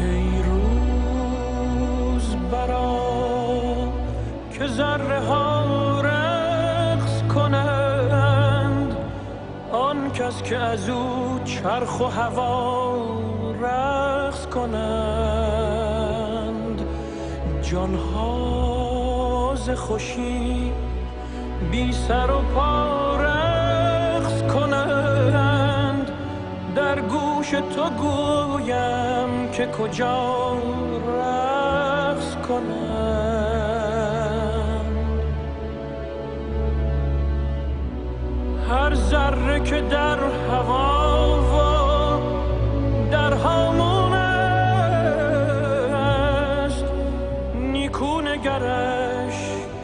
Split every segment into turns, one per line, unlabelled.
ای روز برا که ذره ها رقص کنند، آن کس که از او چرخ و هوا رقص کنند. جانها ز خوشی بی سر و پا رقص کنند، در گوش تو گویم که کجا رقص کنند. هر ذره که در هوا و در هامون است، نیکو نگرش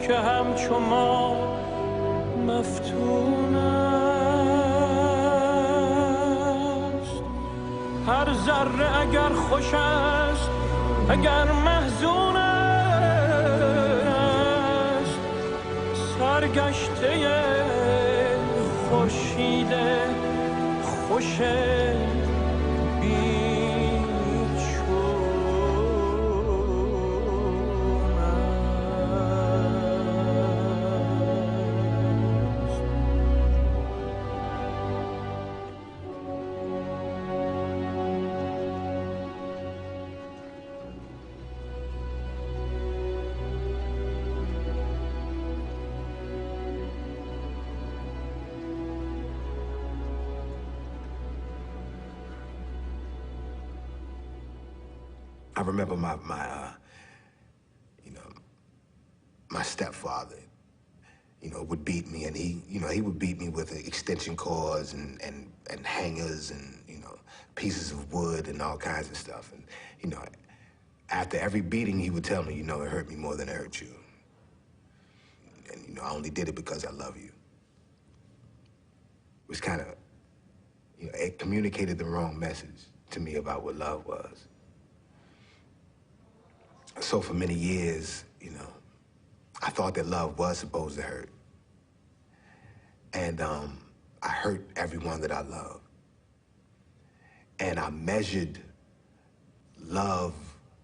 که همچو ما مفتون است. هر ذره اگر خوش است اگر محزون است، سرگشته خورشید خوش
I remember my stepfather, would beat me, and he would beat me with extension cords and hangers and, pieces of wood and all kinds of stuff. And, after every beating, he would tell me, it hurt me more than it hurt you. And, I only did it because I love you. It was kind of, it communicated the wrong message to me about what love was. So for many years, I thought that love was supposed to hurt. And I hurt everyone that I loved. And I measured love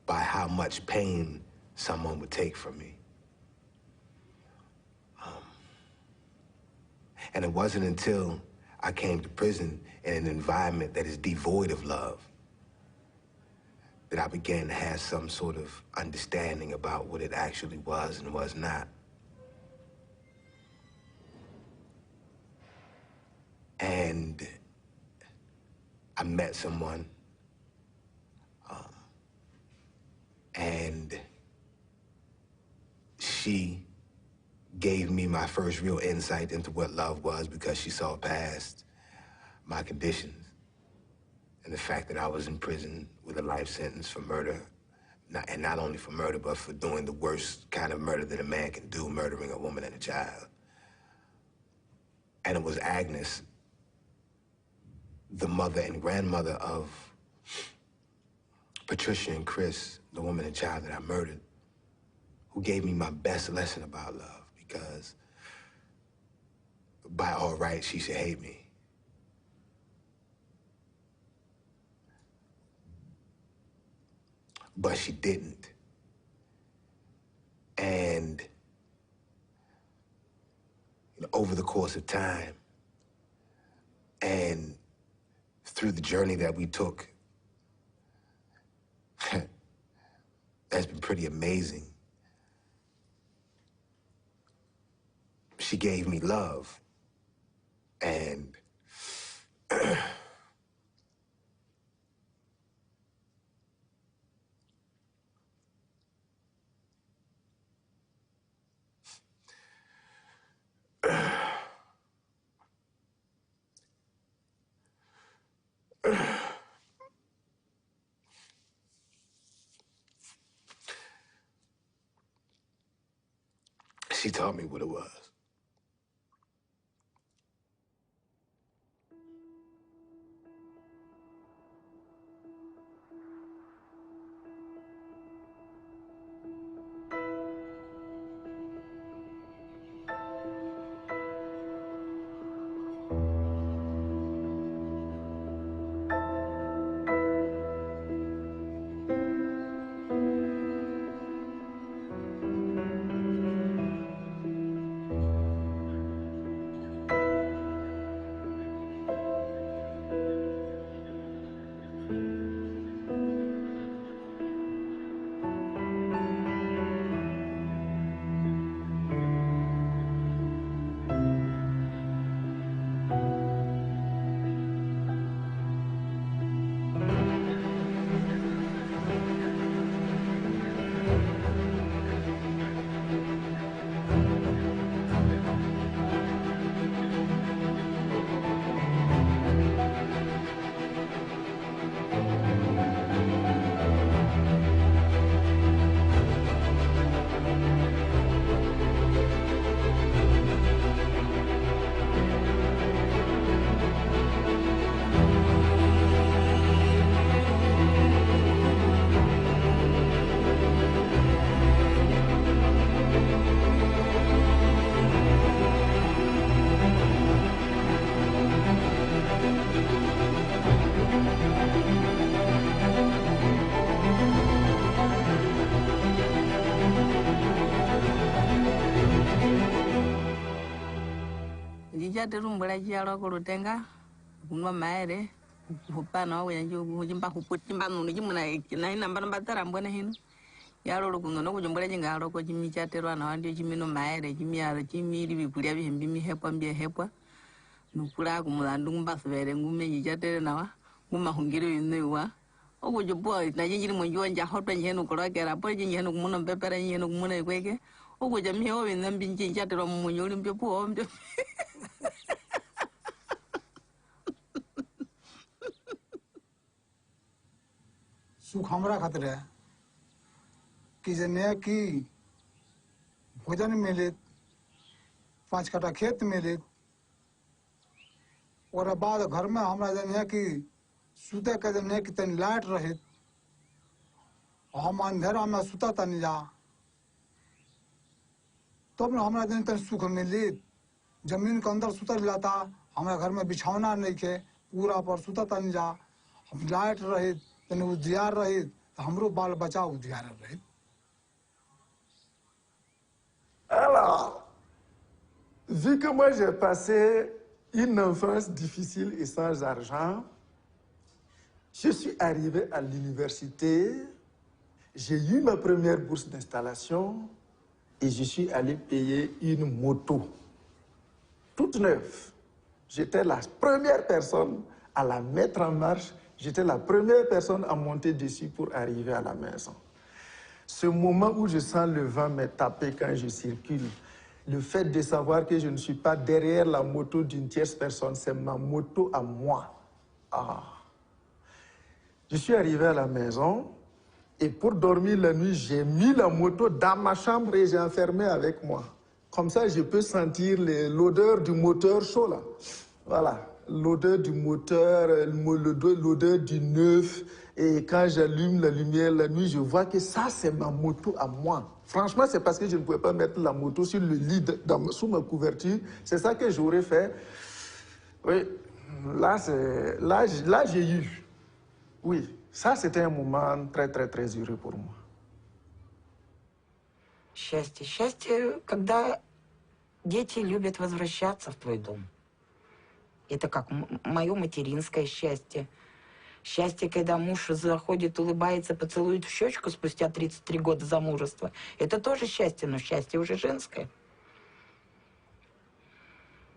by how much pain someone would take from me. And it wasn't until I came to prison in an environment that is devoid of love that I began to have some sort of understanding about what it actually was and was not. And I met someone, and she gave me my first real insight into what love was, because she saw past my conditions and the fact that I was in prison with a life sentence for murder, and not only for murder, but for doing the worst kind of murder that a man can do, murdering a woman and a child. And it was Agnes, the mother and grandmother of Patricia and Chris, the woman and child that I murdered, who gave me my best lesson about love, because by all rights, she should hate me. But she didn't. And over the course of time and through the journey that we took, that's been pretty amazing. She gave me love, and she taught me what it was.
jate rumbula jalo kulutenga kunwa maere hupana wa yanju hujimba huputimba nunu jimuna na ina mbana batara mbona hinu yalo lukuno no kujumbula jingalo ko jimi jate rwana wandio jimino maere jimi yalo jimi libi kulia bihembi mi hepwa mbia hepwa nukula kumulandu mbasubere ngume jate nawa nguma hungiro inewa ogo jobo na jinjiri monjo nja hotwa njenu kolakera po jinjenu kumuno pepera njenu kumuno kweke ogo jamii o binambi jate ro monyo limpio po mbio
सुख हमरा खातिर है कि जने की भोजन मिले 5 कट्ठा खेत मिले और बाद घर में हमरा जने की सुते के जने की तन लाइट रहे हम अंधेरा में सुता तन जा तब तो हमरा जने तन सुख मिली जमीन के अंदर सुता जाता हमरा घर में बिछौना नहीं के पूरा पर सुता तन जा लाइट रहे तने उजियार रहे हमरो बाल बचा उजियार रहे
Alors, vu que moi j'ai passé une enfance difficile et sans argent, je suis arrivé à l'université, j'ai eu ma première bourse d'installation et je suis allé payer une moto, toute neuve. J'étais la première personne à la mettre en marche, j'étais la première personne à monter dessus pour arriver à la maison. Ce moment où je sens le vent me taper quand je circule, le fait de savoir que je ne suis pas derrière la moto d'une tierce personne, c'est ma moto à moi. Ah. Je suis arrivé à la maison et pour dormir la nuit, j'ai mis la moto dans ma chambre et j'ai enfermé avec moi. Comme ça, je peux sentir l'odeur du moteur chaud là. Voilà, l'odeur du moteur, l'odeur du neuf. Et quand j'allume la lumière la nuit, je vois que ça, c'est ma moto à moi. Franchement, c'est parce que je ne pouvais pas mettre la moto sur le lit, sous ma couverture. C'est ça que j'aurais fait. Oui, là, j'ai eu. Oui, ça, c'était un moment très, très, très heureux pour moi.
Счастье. Счастье, когда дети любят возвращаться в твой дом. Это как мое материнское счастье. Счастье, когда муж заходит, улыбается, поцелует в щечку спустя 33 года замужества. Это тоже счастье, но счастье уже женское.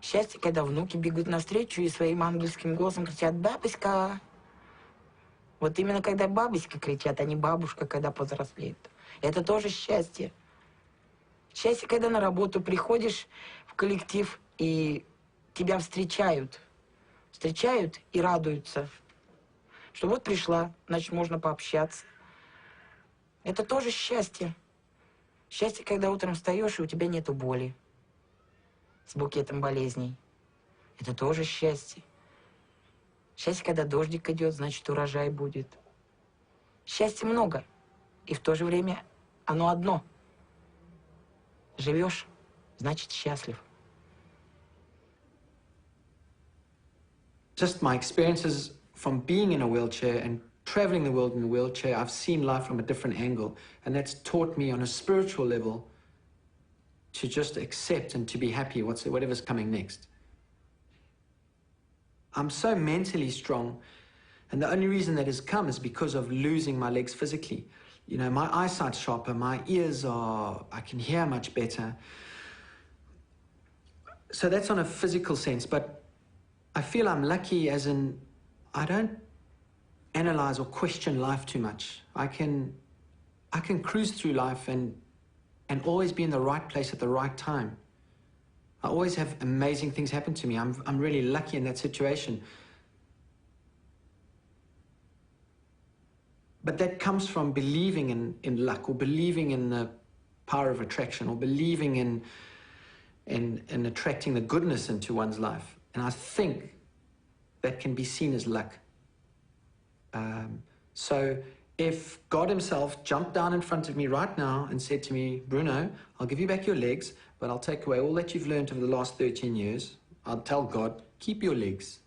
Счастье, когда внуки бегут навстречу и своим ангельским голосом кричат «Бабушка!». Вот именно когда бабушка кричат, а не бабушка, когда повзрослеет. Это тоже счастье. Счастье, когда на работу приходишь в коллектив и тебя встречают. Встречают и радуются. Что вот пришла, значит, можно пообщаться. Это тоже счастье. Счастье, когда утром встаешь, и у тебя нету боли с букетом болезней. Это тоже счастье. Счастье, когда дождик идет, значит, урожай будет. Счастья много, и в то же время оно одно. Живешь, значит, счастлив.
Just my experiences from being in a wheelchair and traveling the world in a wheelchair, I've seen life from a different angle. And that's taught me on a spiritual level to just accept and to be happy whatever's coming next. I'm so mentally strong, and the only reason that has come is because of losing my legs physically. You know, my eyesight's sharper, my ears I can hear much better. So that's on a physical sense, but I feel I'm lucky as in I don't analyze or question life too much. I can cruise through life and always be in the right place at the right time. I always have amazing things happen to me. I'm really lucky in that situation. But that comes from believing in luck, or believing in the power of attraction, or believing in attracting the goodness into one's life. And I think that can be seen as luck. So if God himself jumped down in front of me right now and said to me, Bruno, I'll give you back your legs, but I'll take away all that you've learned over the last 13 years. I'll tell God, keep your legs.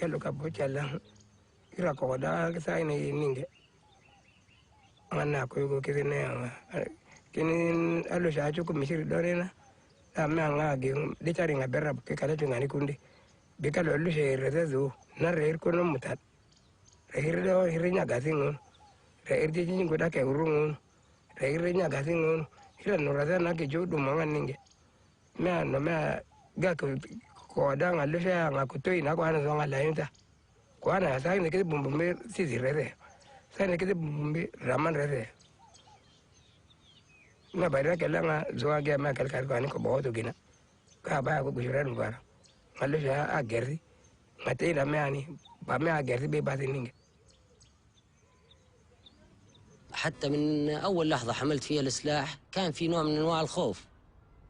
kello kabbo challa ira ko da sai ne ninge manna ko go kizine kini allo shaaju ko misiri dorena amma ngage de tari nga berra ke kala to ngani kundi be kala allo she rezazo na reer ko no mutat reer do hirnya gazingon reer je jingo da ke urungon reer nya gazingon ira no razana ke jodu mangan ninge me ga ko da nga allo she nga ko to ina ko ana zonga la yinta ko ana sai ne ke bumbumbe sisi rere sai ne ke bumbumbe raman rere ma bayra kala nga zoa ge ma kal kal ko ani ko boto gina ka ba ko gujura ngara allo she a gerdi mate ila me ani ba me a gerdi be ba ninge.
حتى من أول لحظة حملت فيها السلاح كان في نوع من أنواع الخوف،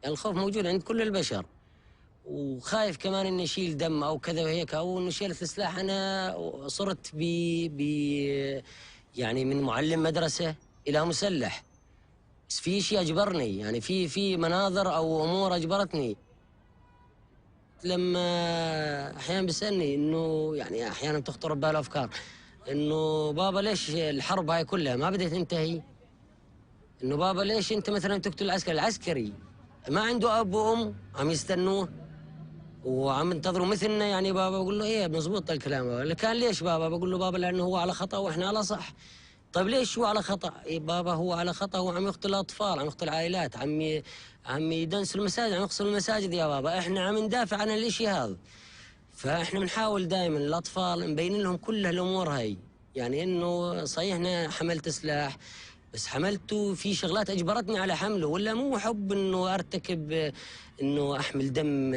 يعني الخوف موجود عند كل البشر، وخايف كمان إني أشيل دم أو كذا وهيك، أو إنه شيلت السلاح. أنا صرت يعني من معلم مدرسة إلى مسلح، بس في شيء أجبرني، يعني في مناظر أو أمور أجبرتني. لما أحيانا بيسألني إنه يعني أحيانا بتخطر بباله أفكار إنه بابا ليش الحرب هاي كلها ما بدها تنتهي؟ إنه بابا ليش أنت مثلا تقتل العسكري؟ العسكري ما عنده أب وأم عم يستنوه وعم ينتظروا مثلنا. يعني بابا بقول له إيه مزبوط الكلام بابا. اللي كان ليش بابا؟ بقول له بابا لأنه هو على خطأ وإحنا على صح. طيب ليش هو على خطأ؟ إيه بابا هو على خطأ، هو عم يقتل الأطفال، عم يقتل عائلات، عم يدنس المساجد، عم يقصف المساجد يا بابا. إحنا عم ندافع عن الإشي هذا. فإحنا بنحاول دائما الأطفال نبين لهم كل الأمور هاي، يعني إنه صحيح أنا حملت سلاح بس حملته في شغلات أجبرتني على حمله، ولا مو حب إنه أرتكب إنه أحمل دم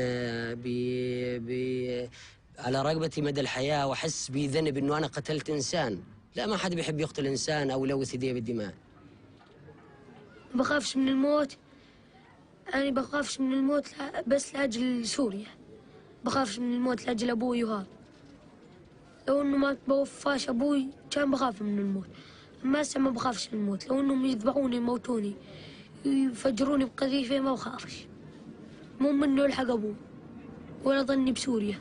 على رقبتي مدى الحياة وأحس بذنب إنه أنا قتلت إنسان. لا، ما حد بيحب يقتل إنسان أو يلوث يديه بالدماء.
بخافش من الموت، أنا بخافش من الموت بس لأجل سوريا، بخافش من الموت لأجل أبوي. وهذا لو إنه ما بوفاش أبوي كان بخاف من الموت، أما هسه ما بخافش من الموت. لو إنهم يذبحوني يموتوني يفجروني بقذيفة ما بخافش، مو منه يلحق أبوي ولا ظني بسوريا.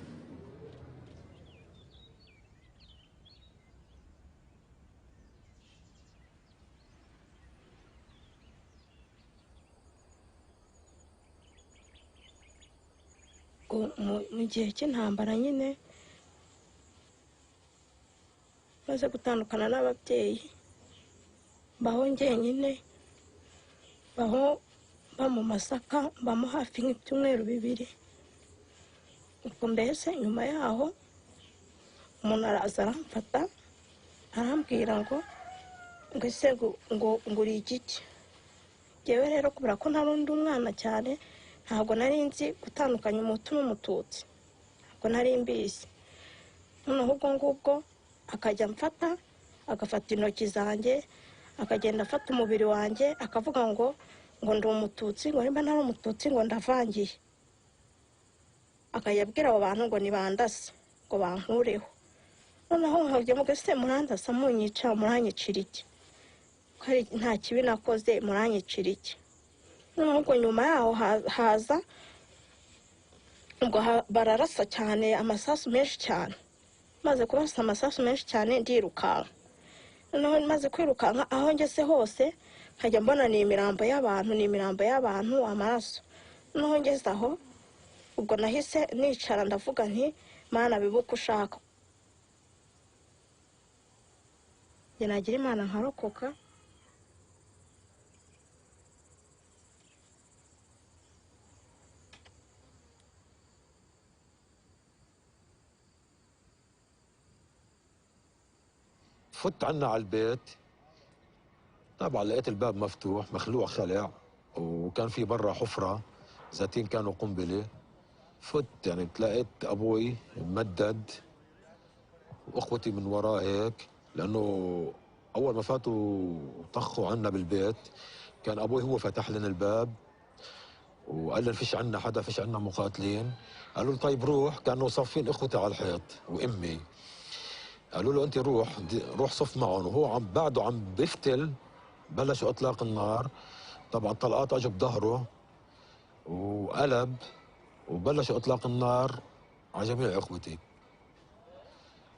mu gihe cy'intambara nyine maze gutandukana n'ababyeyi, mbaho njyenyine, mba mu Masaka, mbamo hafi nk'ibyumweru 2. ubwo mbese nyuma yaho umuntu araza aramfata arambwira ngo ese ngo uri igiki. Yewe rero kubera ko nta rundi umwana cyane, ntabwo nari nzi gutandukanya umutu n'umututsi, ntabwo nari mbizi. noneho ubwo ngubwo akajya mfata, agafata intoki zanjye, akagenda afata umubiri wanjye, akavuga ngo ndi umututsi, ngo nimba ntari umututsi ngo ndavangiye. akayabwira abo bantu ngo nibandase, ngo bankureho. noneho nkajya muga se murandasa munyica, muranyicira iki? Nta kibi nakoze, muranyicira iki? noneho ubwo nyuma yaho haza ubwo bararasa cyane, amasasu menshi cyane. maze kurasa amasasu menshi cyane ndirukanka. noneho maze kwirukanka aho ngeze hose nkajya mbona ni imirambo y'abantu, amaraso. noneho ngeze aho ubwo nahise nicara ndavuga nti Mana bibuka ushaka. njye nagira Imana nkarokoka.
فت عنا على البيت، طبعا لقيت الباب مفتوح مخلوع خلع، وكان في برا حفرة ذاتين كانوا قنبلة. فت يعني تلاقيت أبوي ممدد وأخوتي من وراه هيك، لأنه أول ما فاتوا طخوا عنا بالبيت كان أبوي هو فتح لنا الباب وقال لنا فيش عنا حدا، فيش عنا مقاتلين. قالوا له طيب روح، كانوا صافين إخوتي على الحيط وأمي. قالوا له أنت روح صف معهم، وهو بعده عم بفتل بلشوا إطلاق النار. طبعا طلقات أجوا بظهره وقلب، وبلشوا إطلاق النار على جميع إخوتي.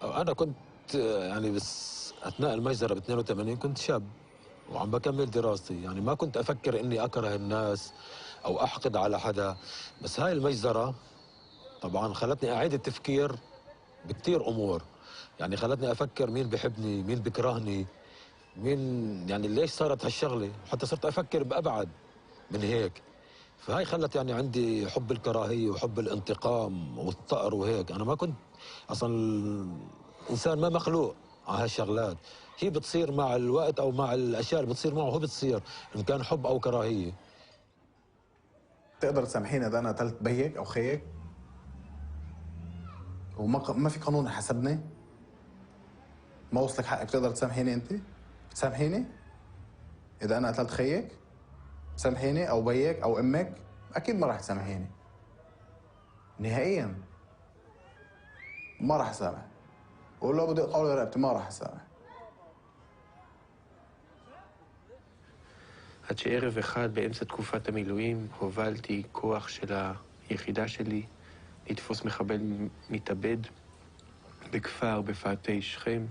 أنا كنت يعني بس أثناء المجزرة ب 82 كنت شاب وعم بكمل دراستي، يعني ما كنت أفكر إني أكره الناس أو أحقد على حدا. بس هاي المجزرة طبعا خلتني أعيد التفكير بكتير أمور، يعني خلتني أفكر مين بحبني، مين بكرهني، مين يعني ليش صارت هالشغلة، حتى صرت أفكر بأبعد من هيك. فهاي خلت يعني عندي حب الكراهية وحب الانتقام والثأر وهيك. أنا ما كنت أصلا إنسان ما مخلوق على هالشغلات، هي بتصير مع الوقت أو مع الأشياء اللي بتصير معه هو بتصير، إن كان حب أو كراهية.
تقدر تسامحيني إذا أنا قتلت بيك أو خيك؟ وما في قانون يحاسبني؟ ما وصلك حقك تقدر تسامحيني أنت؟ تسامحيني؟ إذا أنا قتلت خيك؟ تسامحيني أو بيك أو أمك؟ أكيد ما راح تسامحيني. نهائياً ما راح أسامح. ولو بدي أقول رقبتي ما راح أسامح.
עד שערב אחד באמצע תקופת המילואים הובלתי כוח של היחידה שלי לתפוס מחבל מתאבד בכפר בפאתי שכם.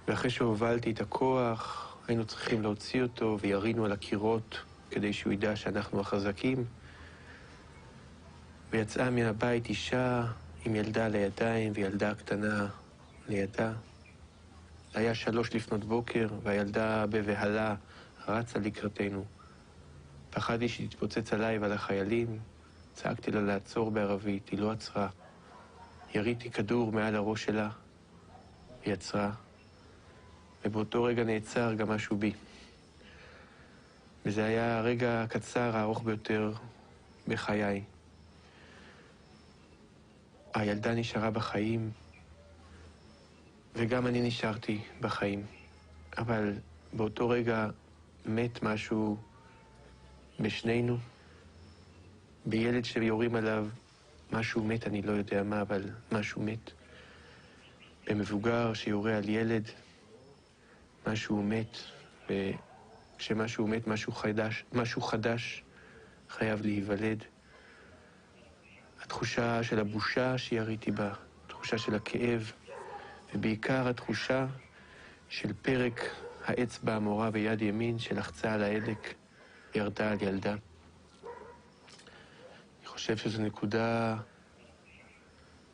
ואחרי שהובלתי את הכוח היינו צריכים להוציא אותו וירינו על הקירות כדי שהוא ידע שאנחנו החזקים. ויצאה מהבית אישה עם ילדה לידיים וילדה קטנה לידה. היה 3 לפנות בוקר והילדה בבהלה רצה לקראתנו. פחדתי שתתפוצץ עליי ועל החיילים. צעקתי לה לעצור בערבית, היא לא עצרה. יריתי כדור מעל הראש שלה, היא עצרה. ובאותו רגע נעצר גם משהו בי. וזה היה הרגע הקצר הארוך ביותר בחיי. הילדה נשארה בחיים, וגם אני נשארתי בחיים. אבל באותו רגע מת משהו בשנינו. בילד שיורים עליו, משהו מת, אני לא יודע מה, אבל משהו מת. במבוגר שיורה על ילד, משהו מת, וכשמשהו מת, משהו חדש חייב להיוולד. התחושה של הבושה שיריתי בה, התחושה של הכאב, ובעיקר התחושה של פרק האצבע המורה ביד ימין שלחצה על ההדק, ירדה על ילדה. אני חושב שזו נקודה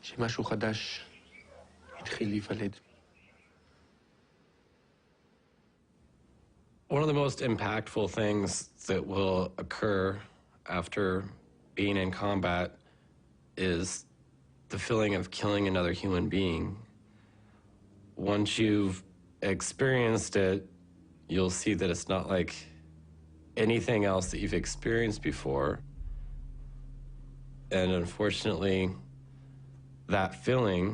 שמשהו חדש התחיל להיוולד.
One of the most impactful things that will occur after being in combat is the feeling of killing another human being. Once you've experienced it, you'll see that it's not like anything else that you've experienced before. And unfortunately, that feeling,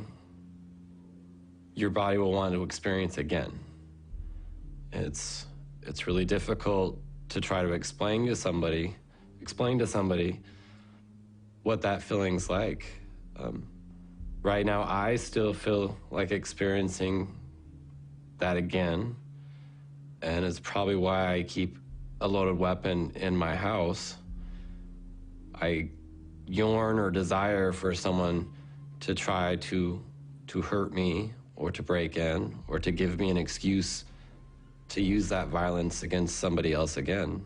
your body will want to experience again. It's really difficult to try to explain to somebody what that feeling's like. Right now, I still feel like experiencing that again, and it's probably why I keep a loaded weapon in my house. I yearn or desire for someone to try to hurt me or to break in or to give me an excuse to use that violence against somebody else again.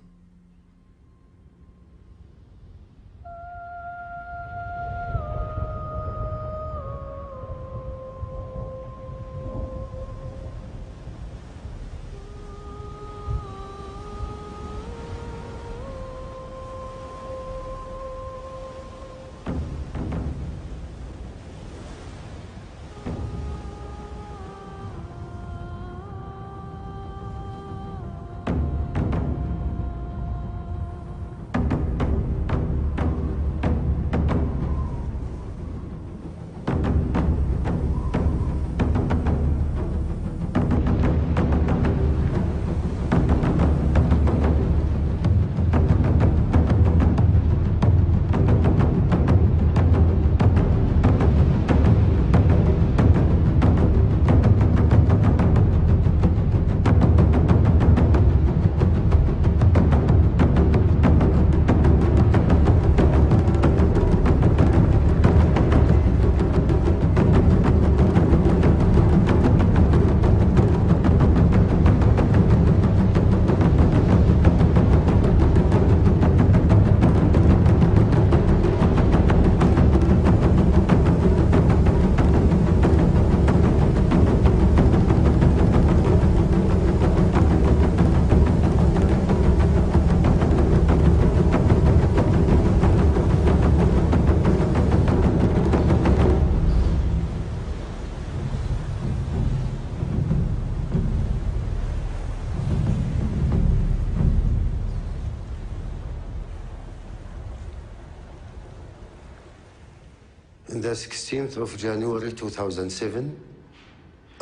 the 16th of January 2007,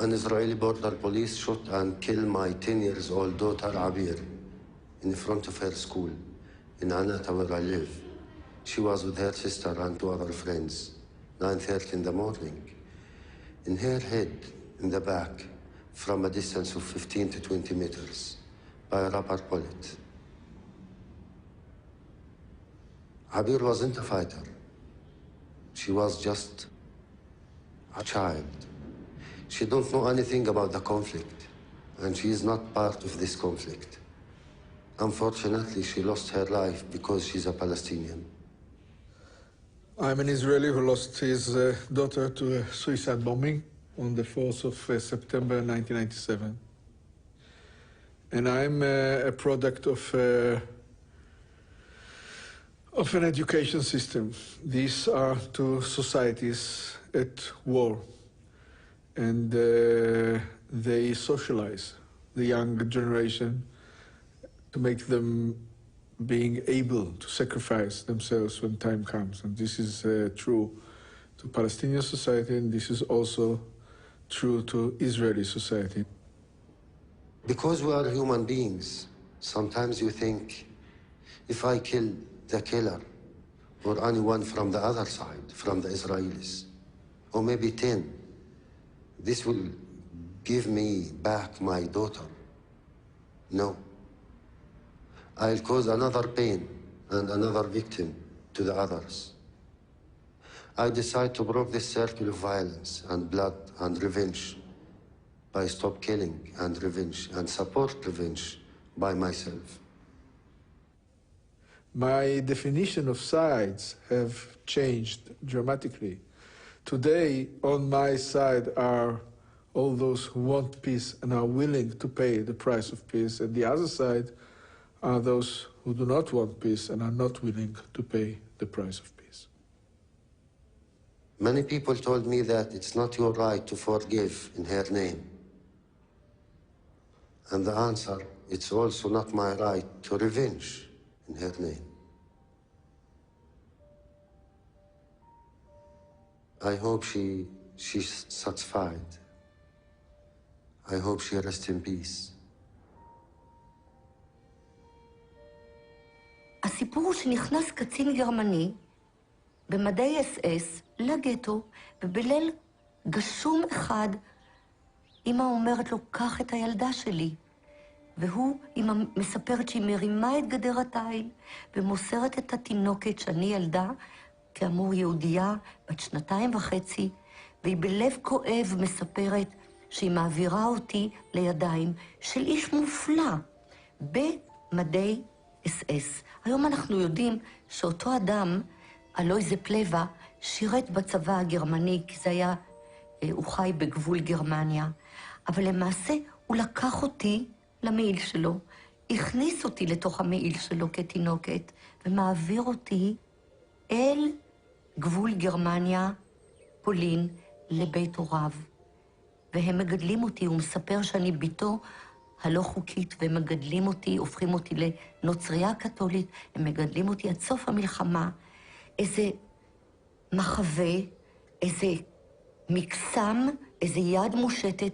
an Israeli border police shot and killed my 10 years old daughter Abir in front of her school in Anata where I live. She was with her sister and two other friends, 9:30 in the morning. In her head, in the back, from a distance of 15 to 20 meters, by a rubber bullet. Abir wasn't a fighter. She was just a child. She don't know anything about the conflict, and she is not part of this conflict. Unfortunately, she lost her life because she's a Palestinian.
I'm an Israeli who lost his daughter to a suicide bombing on the 4th of September 1997. And I'm a product of an education system. These are two societies at war, and they socialize the young generation to make them being able to sacrifice themselves when time comes. And this is true to Palestinian society, and this is also true to Israeli society.
Because we are human beings, sometimes you think, if I kill the killer, or anyone from the other side, from the Israelis, or maybe 10, this will give me back my daughter. No. I'll cause another pain and another victim to the others. I decide to break this circle of violence and blood and revenge by stop killing and revenge and support revenge by myself.
My definition of sides have changed dramatically. Today, on my side are all those who want peace and are willing to pay the price of peace, and the other side are those who do not want peace and are not willing to pay the price of peace.
Many people told me that it's not your right to forgive in her name. And the answer, it's also not my right to revenge in her name. I hope she's satisfied. I hope she rests in peace.
הסיפור הוא שנכנס קצין גרמני במדי אס-אס לגטו, ובליל גשום אחד אמא אומרת לו, קח את הילדה שלי. אמא מספרת שהיא מרימה את גדר התיל ומוסרת את התינוקת שאני ילדה, כאמור יהודייה בת 2.5, והיא בלב כואב מספרת שהיא מעבירה אותי לידיים של איש מופלא במדי אס-אס. היום אנחנו יודעים שאותו אדם, אלוי זה פלווה, שירת בצבא הגרמני, כי זה היה, הוא חי בגבול גרמניה. אבל למעשה הוא לקח אותי למעיל שלו, הכניס אותי לתוך המעיל שלו כתינוקת, ומעביר אותי אל גבול גרמניה, פולין, לבית הוריו. והם מגדלים אותי, הוא מספר שאני ביתו הלא חוקית, והם מגדלים אותי, הופכים אותי לנוצריה קתולית, הם מגדלים אותי עד סוף המלחמה. איזה מחווה, איזה מקסם, איזה יד מושטת,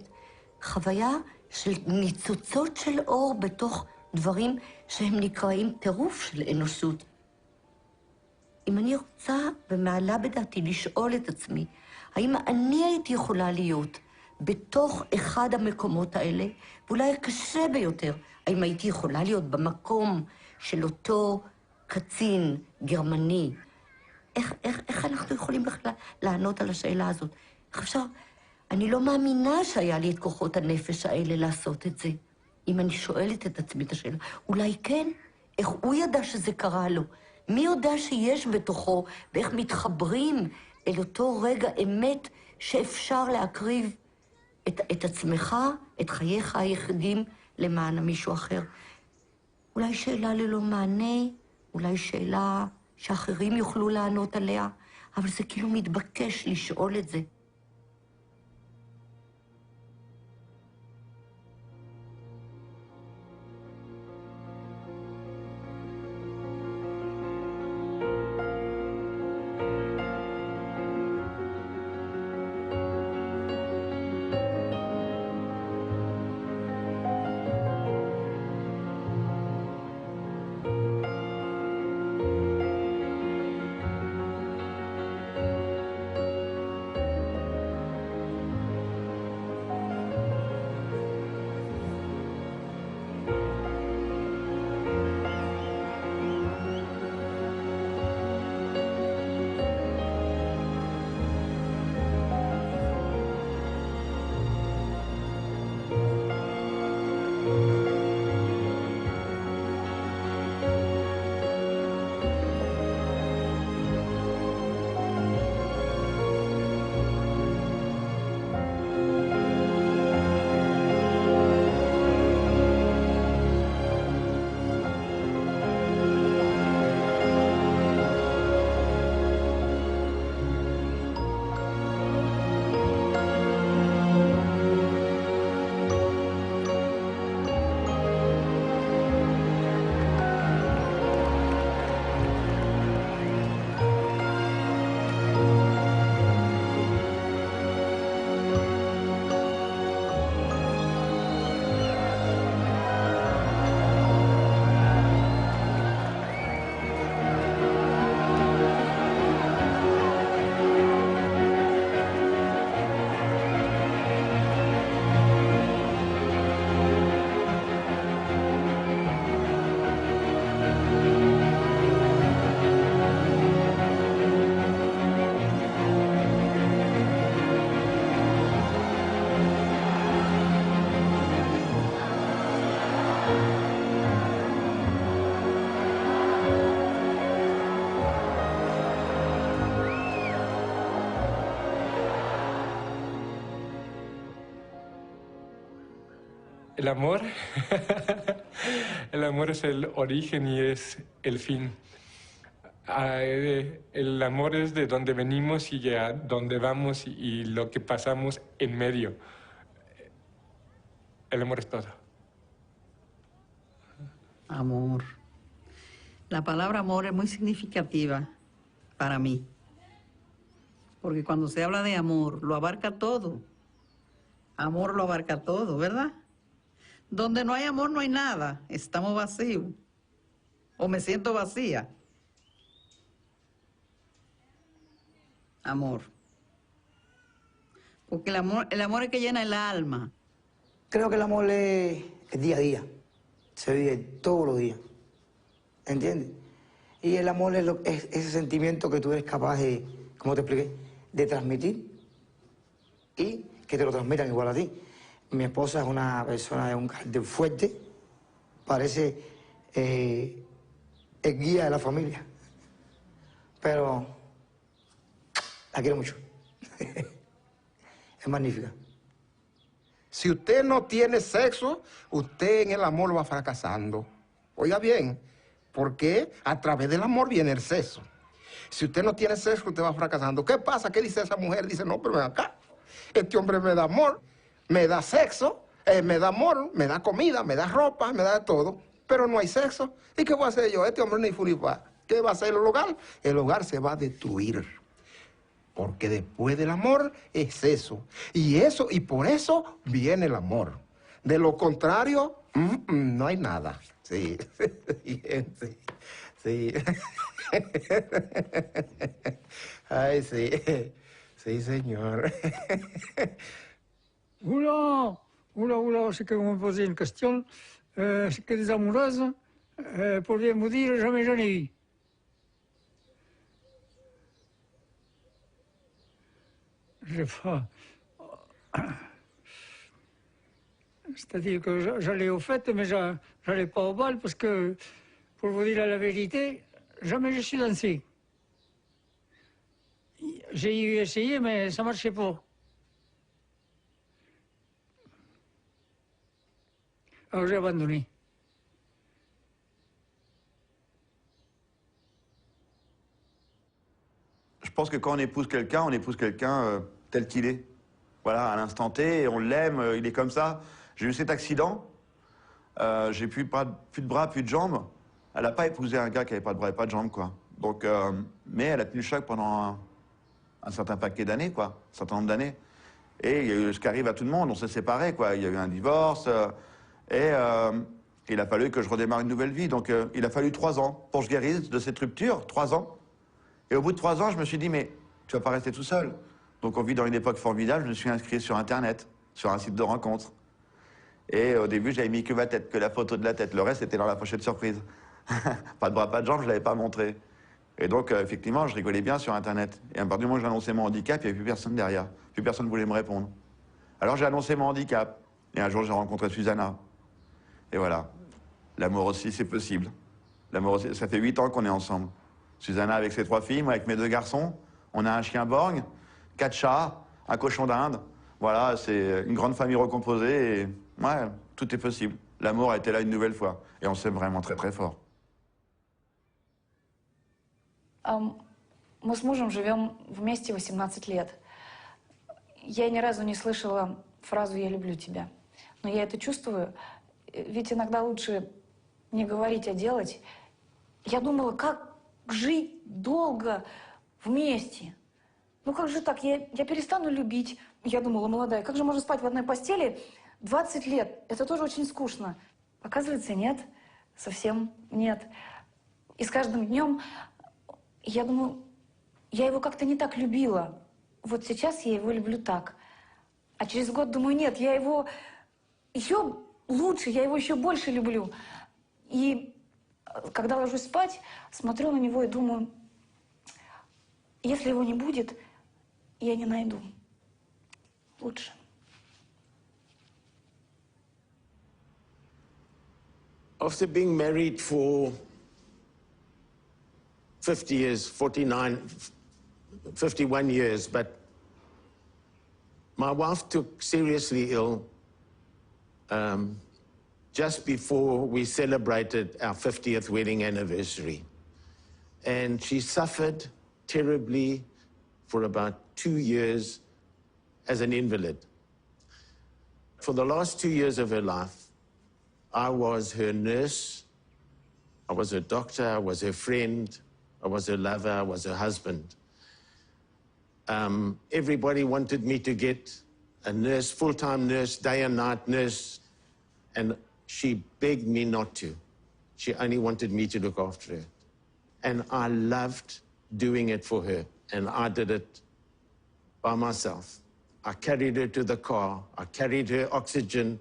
חוויה של ניצוצות של אור בתוך דברים שהם נקראים טירוף של אנושות. אם אני רוצה ומעלה בדעתי לשאול את עצמי, האם אני הייתי יכולה להיות בתוך אחד המקומות האלה, ואולי הקשה ביותר, האם הייתי יכולה להיות במקום של אותו קצין גרמני? איך אנחנו יכולים בכלל לענות על השאלה הזאת? איך אפשר? אני לא מאמינה שהיה לי את כוחות הנפש האלה לעשות את זה. אם אני שואלת את עצמי את השאלה, אולי כן? איך הוא ידע שזה קרה לו? מי יודע שיש בתוכו, ואיך מתחברים אל אותו רגע אמת שאפשר להקריב את עצמך, את חייך היחידים, למען מישהו אחר? אולי שאלה ללא מענה, אולי שאלה שאחרים יוכלו לענות עליה, אבל זה כאילו מתבקש לשאול את זה.
El amor, el amor es el origen y es el fin. El amor es de donde venimos y a donde vamos y lo que pasamos en medio. El amor es todo.
Amor. La palabra amor es muy significativa para mí. Porque cuando se habla de amor, lo abarca todo. Amor lo abarca todo, ¿verdad? Donde no hay amor, no hay nada. Estamos vacíos. O me siento vacía. Amor. Porque el amor es que llena el alma.
Creo que el amor es día a día. Se vive todos los días. ¿Entiendes? Y el amor es ese sentimiento que tú eres capaz de, como te expliqué, de transmitir y que te lo transmitan igual a ti. Mi esposa es una persona de un carácter fuerte, parece el guía de la familia, pero la quiero mucho. Es magnífica.
Si usted no tiene sexo, usted en el amor va fracasando. Oiga bien, porque a través del amor viene el sexo. Si usted no tiene sexo, usted va fracasando. ¿Qué pasa? ¿Qué dice esa mujer? Dice, no, pero ven acá. Este hombre me da amor, me da sexo, me da amor, me da comida, me da ropa, me da todo, pero no hay sexo. ¿Y qué voy a hacer yo? Este hombre ni furipa. ¿Qué va a hacer el hogar? El hogar se va a destruir. Porque después del amor es eso. Y por eso viene el amor. De lo contrario, no hay nada. Sí, sí, sí. Ay, sí. Sí, señor.
Oula, c'est que vous me posez une question. C'est que des amoureuses, pour bien vous dire, jamais j'en ai eu. J'ai pas... C'est-à-dire que j'allais aux fêtes, mais j'allais pas au bal parce que, pour vous dire la vérité, jamais je suis dansé. J'ai essayé, mais ça marchait pas. Alors j'ai abandonné.
Je pense que quand on épouse quelqu'un tel qu'il est. Voilà, à l'instant T, et on l'aime, il est comme ça. J'ai eu cet accident, j'ai plus de bras, plus de jambes. Elle n'a pas épousé un gars qui n'avait pas de bras et pas de jambes, quoi. Donc, mais elle a tenu le choc pendant un certain paquet d'années, quoi, un certain nombre d'années. Et il y a eu ce qui arrive à tout le monde, on s'est séparés, quoi. Il y a eu un divorce, et il a fallu que je redémarre une nouvelle vie. Donc, il a fallu 3 ans pour que je guérisse de cette rupture, 3 ans. Et au bout de 3 ans, je me suis dit, mais tu vas pas rester tout seul. Donc on vit dans une époque formidable, je me suis inscrit sur Internet, sur un site de rencontre. Et au début, j'avais mis que ma tête, que la photo de la tête. Le reste, c'était dans la pochette surprise. Pas de bras, pas de jambes, je ne l'avais pas montré. Et donc, effectivement, je rigolais bien sur Internet. Et à partir du moment où j'ai annoncé mon handicap, il n'y avait plus personne derrière. Plus personne ne voulait me répondre. Alors j'ai annoncé mon handicap. Et un jour, j'ai rencontré Susanna. Et voilà. L'amour aussi, c'est possible. L'amour aussi, ça fait 8 ans qu'on est ensemble. Susanna avec ses 3 filles, moi avec mes 2 garçons. On a un chien borgne, 4 chats, un cochon d'Inde. Voilà, c'est une grande famille recomposée et ouais, tout est possible. L'amour a été là une nouvelle fois et on s'aime vraiment très très fort.
Мы с мужем живем вместе 18 лет. Я ни разу не слышала фразу «я люблю тебя». Но я это чувствую, ведь иногда лучше не говорить, а делать. Я думала, как жить долго вместе. Ну как же так? Я перестану любить. Я думала, молодая, как же можно спать в одной постели 20 лет? Это тоже очень скучно. Оказывается, нет, совсем нет. И с каждым днем я думаю, я его как-то не так любила. Вот сейчас я его люблю так. А через год думаю, нет, я его еще лучше, я его еще больше люблю. И когда ложусь спать, смотрю на него и думаю, если его не будет, я не найду. Лучше.
After being married for 50 years, 51 years, but my wife took seriously ill just before we celebrated our 50th wedding anniversary. And she suffered terribly for about 2 years as an invalid. For the last 2 years of her life, I was her nurse, I was her doctor, I was her friend, I was her lover, I was her husband. Everybody wanted me to get a nurse, full-time nurse, day and night nurse, and she begged me not to. She only wanted me to look after her. And I loved doing it for her, and I did it by myself. I carried her to the car, I carried her oxygen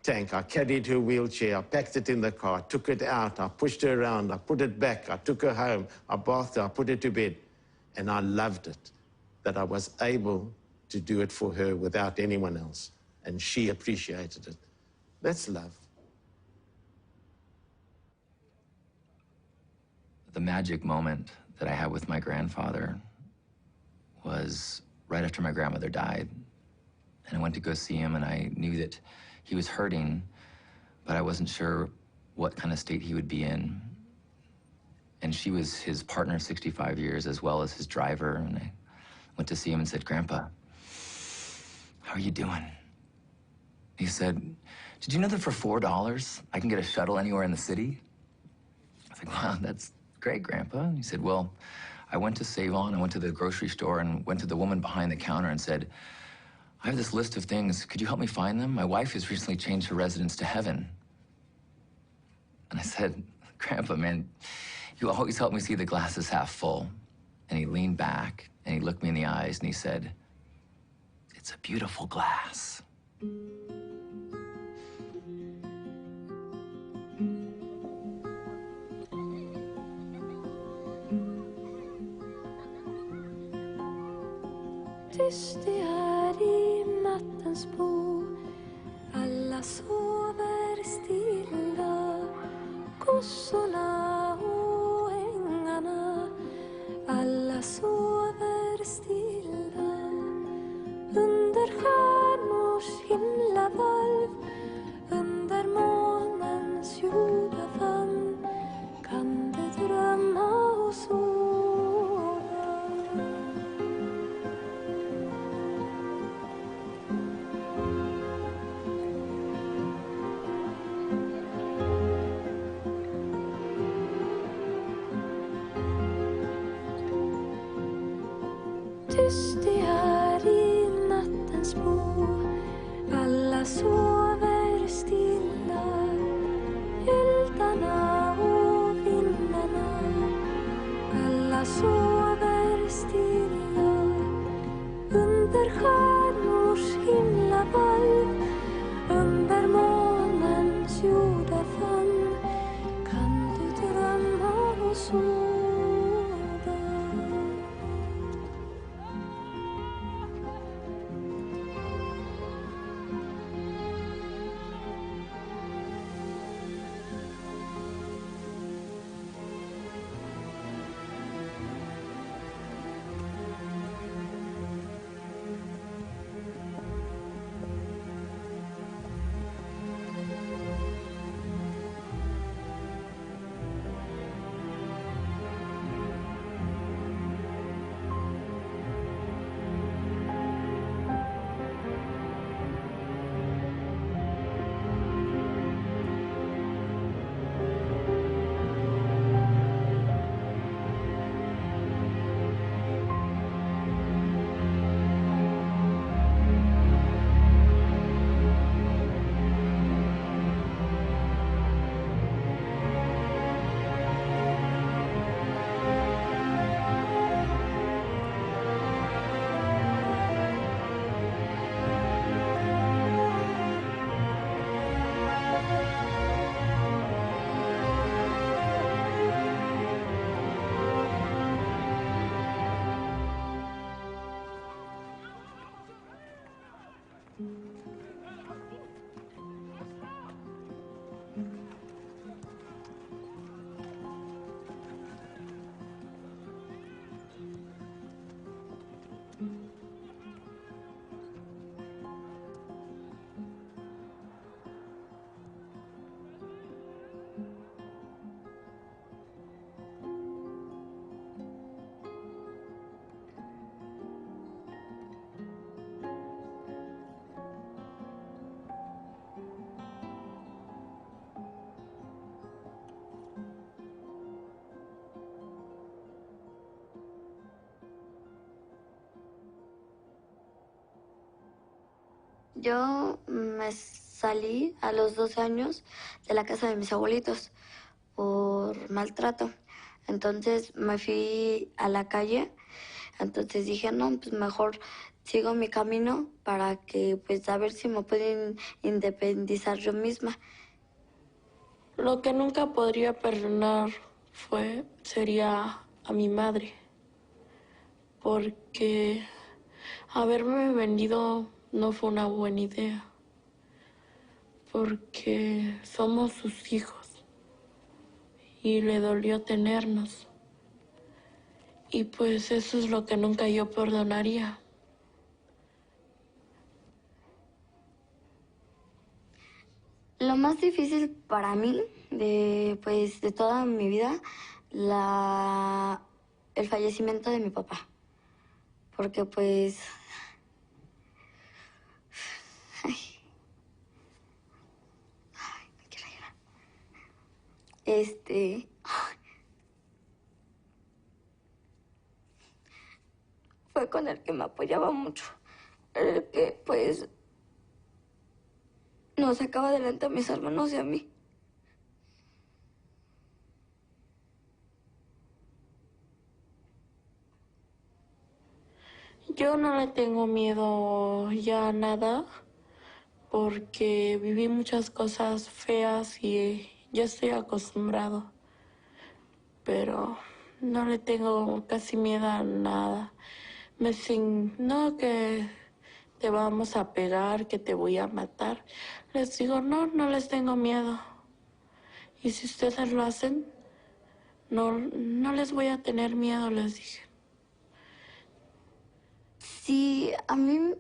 tank, I carried her wheelchair, I packed it in the car, I took it out, I pushed her around, I put it back, I took her home, I bathed her, I put her to bed. And I loved it, that I was able to do it for her without anyone else. And she appreciated it. That's love.
The magic moment that I had with my grandfather was right after my grandmother died. And I went to go see him, and I knew that he was hurting, but I wasn't sure what kind of state he would be in. And she was his partner 65 years, as well as his driver. And I went to see him and said, "Grandpa, how are you doing?" He said, "Did you know that for $4 I can get a shuttle anywhere in the city?" I was like, "Wow, that's great, Grandpa." And he said, "Well, I went to Save On, I went to the grocery store and went to the woman behind the counter and said, I have this list of things. Could you help me find them? My wife has recently changed her residence to heaven." And I said, "Grandpa, man, you always help me see the glass is half full." And he leaned back and he looked me in the eyes and he said, "It's a beautiful glass."
Tyst det här i nattens bo, alla sover stilla, kossorna och ängarna, alla sover stilla. Under stjärnors himlavalv, under månens jordafamn, kan du drömma och sova.
Yo me salí a los 12 años de la casa de mis abuelitos por maltrato. Entonces me fui a la calle. Entonces dije, no, pues mejor sigo mi camino para que, pues, a ver si me puedo independizar yo misma.
Lo que nunca podría perdonar sería a mi madre, porque haberme vendido no fue una buena idea, porque somos sus hijos y le dolió tenernos. Y pues eso es lo que nunca yo perdonaría.
Lo más difícil para mí de toda mi vida, el fallecimiento de mi papá. Porque pues... Ay, no quiero llorar. Fue con el que me apoyaba mucho. El que pues nos sacaba adelante a mis hermanos y a mí.
Yo no le tengo miedo ya a nada, porque viví muchas cosas feas y ya estoy acostumbrado. Pero no le tengo casi miedo a nada. Me dicen, no, que te vamos a pegar, que te voy a matar. Les digo, no, no les tengo miedo. Y si ustedes lo hacen, no les voy a tener miedo, les dije.
Sí, a mí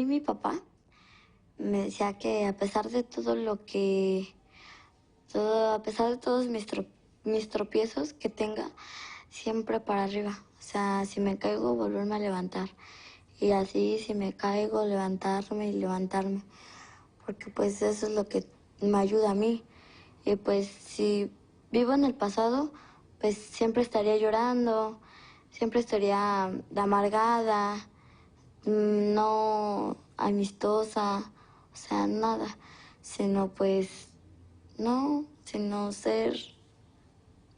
mi papá me decía que a pesar de a pesar de todos mis tropiezos que tenga, siempre para arriba. O sea, si me caigo, volverme a levantar. Y así, si me caigo, levantarme y levantarme. Porque pues eso es lo que me ayuda a mí. Y pues si vivo en el pasado, pues siempre estaría llorando, siempre estaría amargada, no amistosa, o sea, nada. Sino pues, no, sino ser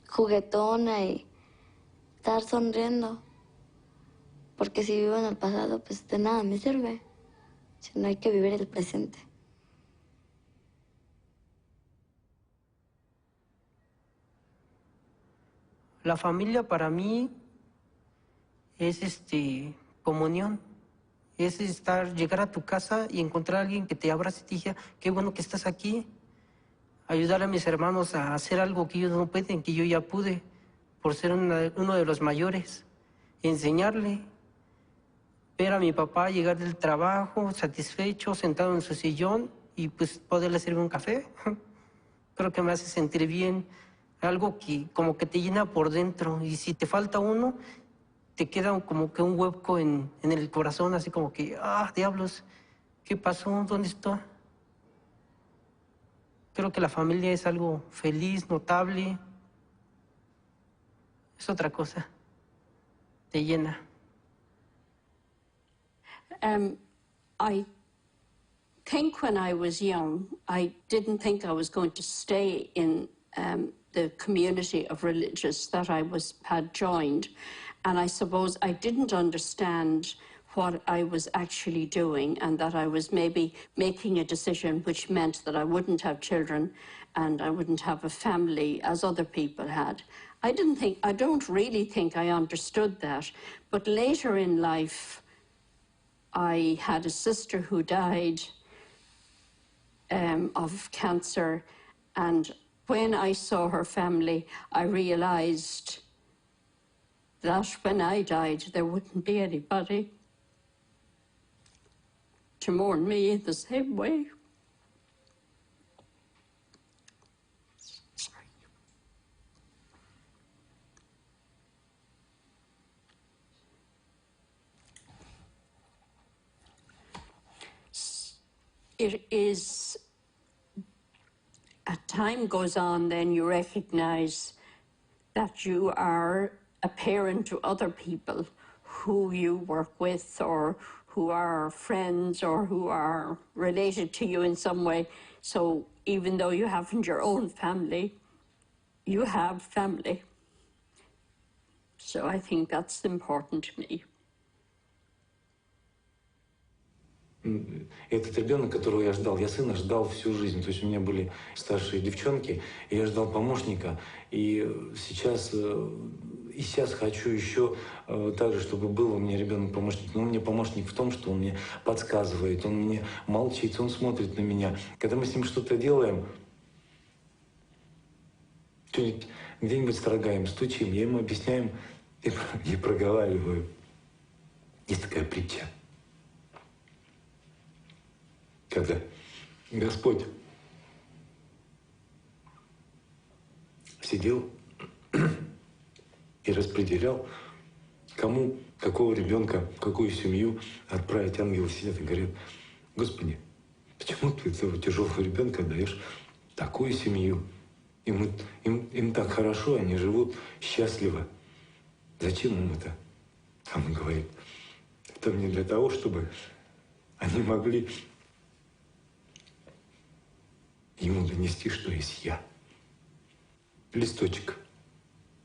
juguetona y estar sonriendo. Porque si vivo en el pasado, pues de nada me sirve. Sino hay que vivir el presente.
La familia para mí es comunión. Es llegar a tu casa y encontrar a alguien que te abrace y te diga, qué bueno que estás aquí. Ayudar a mis hermanos a hacer algo que ellos no pueden, que yo ya pude, por ser uno de los mayores. Enseñarle. Ver a mi papá llegar del trabajo, satisfecho, sentado en su sillón y pues poderle servir un café. Creo que me hace sentir bien. Algo que como que te llena por dentro. Y si te falta uno, te queda como que un hueco en el corazón, así como que, diablos, ¿qué pasó? ¿Dónde está? Creo que la familia es algo feliz, notable. Es otra cosa. Te llena.
I think when I was young, I didn't think I was going to stay in the community of religious that I had joined. And I suppose I didn't understand what I was actually doing, and that I was maybe making a decision which meant that I wouldn't have children and I wouldn't have a family as other people had. I don't really think I understood that. But later in life, I had a sister who died of cancer, and when I saw her family, I realized that when I died, there wouldn't be anybody to mourn me in the same way. It is, as time goes on, then you recognize that you are a parent to other people who you work with or who are friends or who are related to you in some way. So even though you haven't your own family, you have family. So I think that's important to me.
Этот ребенок, которого я ждал, я сына ждал всю жизнь. То есть у меня были старшие девчонки, и я ждал помощника. И сейчас хочу еще так же, чтобы был у меня ребенок-помощник. Но у меня помощник в том, что он мне подсказывает, он мне молчит, он смотрит на меня. Когда мы с ним что-то делаем, что-нибудь где-нибудь строгаем, стучим, я ему объясняю и проговариваю. Есть такая притча. Когда Господь сидел и распределял, кому, какого ребенка, в какую семью отправить, ангелы сидят и говорят: Господи, почему ты этого тяжелого ребенка даешь такую семью? Им так хорошо, они живут счастливо. Зачем им это? А он говорит: это мне для того, чтобы они могли ему донести, что есть я. Листочек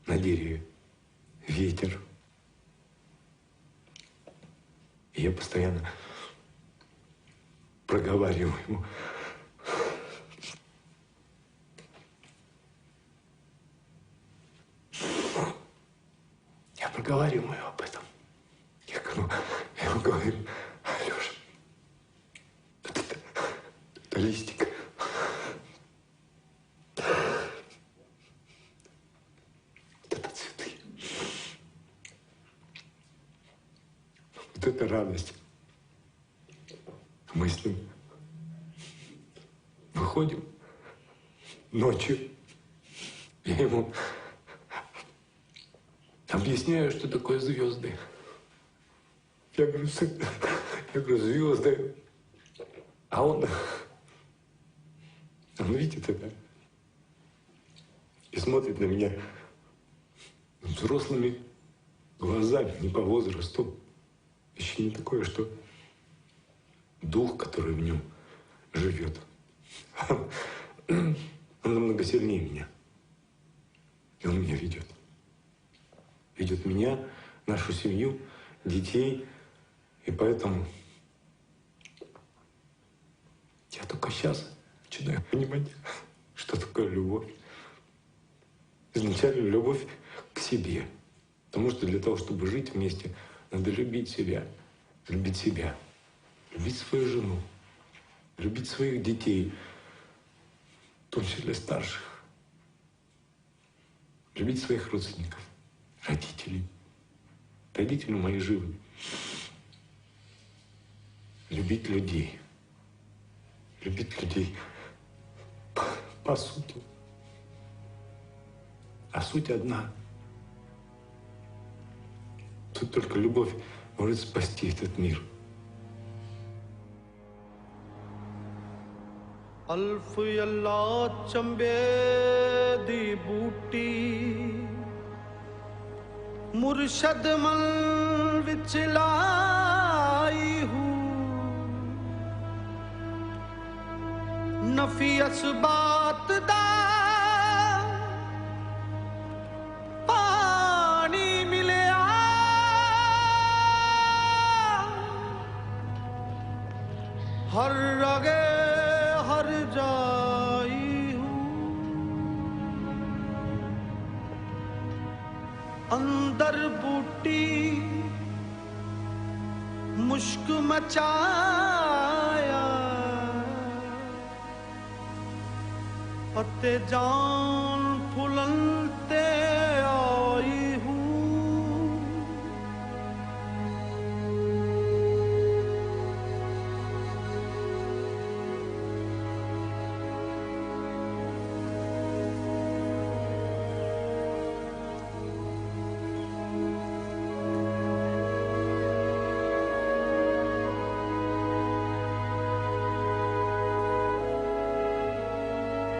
на дереве, ветер. И я постоянно проговариваю ему. Я проговариваю ему об этом. Я ему говорю: Алёша, это листик. Вот это радость. Мы с ним выходим ночью. Я ему объясняю, что такое звезды. Я говорю: звезды. А он видит это и смотрит на меня взрослыми глазами, не по возрасту. Еще не такое, что дух, который в нем живет, он намного сильнее меня. И он меня ведет. Ведет меня, нашу семью, детей. И поэтому я только сейчас начинаю понимать, что такое любовь. Изначально любовь к себе. Потому что для того, чтобы жить вместе, надо любить себя, любить свою жену, любить своих детей, в том числе старших, любить своих родственников, родителей. Родители мои живы. Любить людей. Любить людей по сути. А суть одна. Тут только любовь может спасти этот мир.
अल्फ अल्लाह चंबे दी बूटी मुर्शद मल विच लाई हूँ नफी असबात दा पानी मिलिया हर रगे हर जाई हूँ अंदर बूटी मुश्क मचाया पत्ते जान फुलते आई हूँ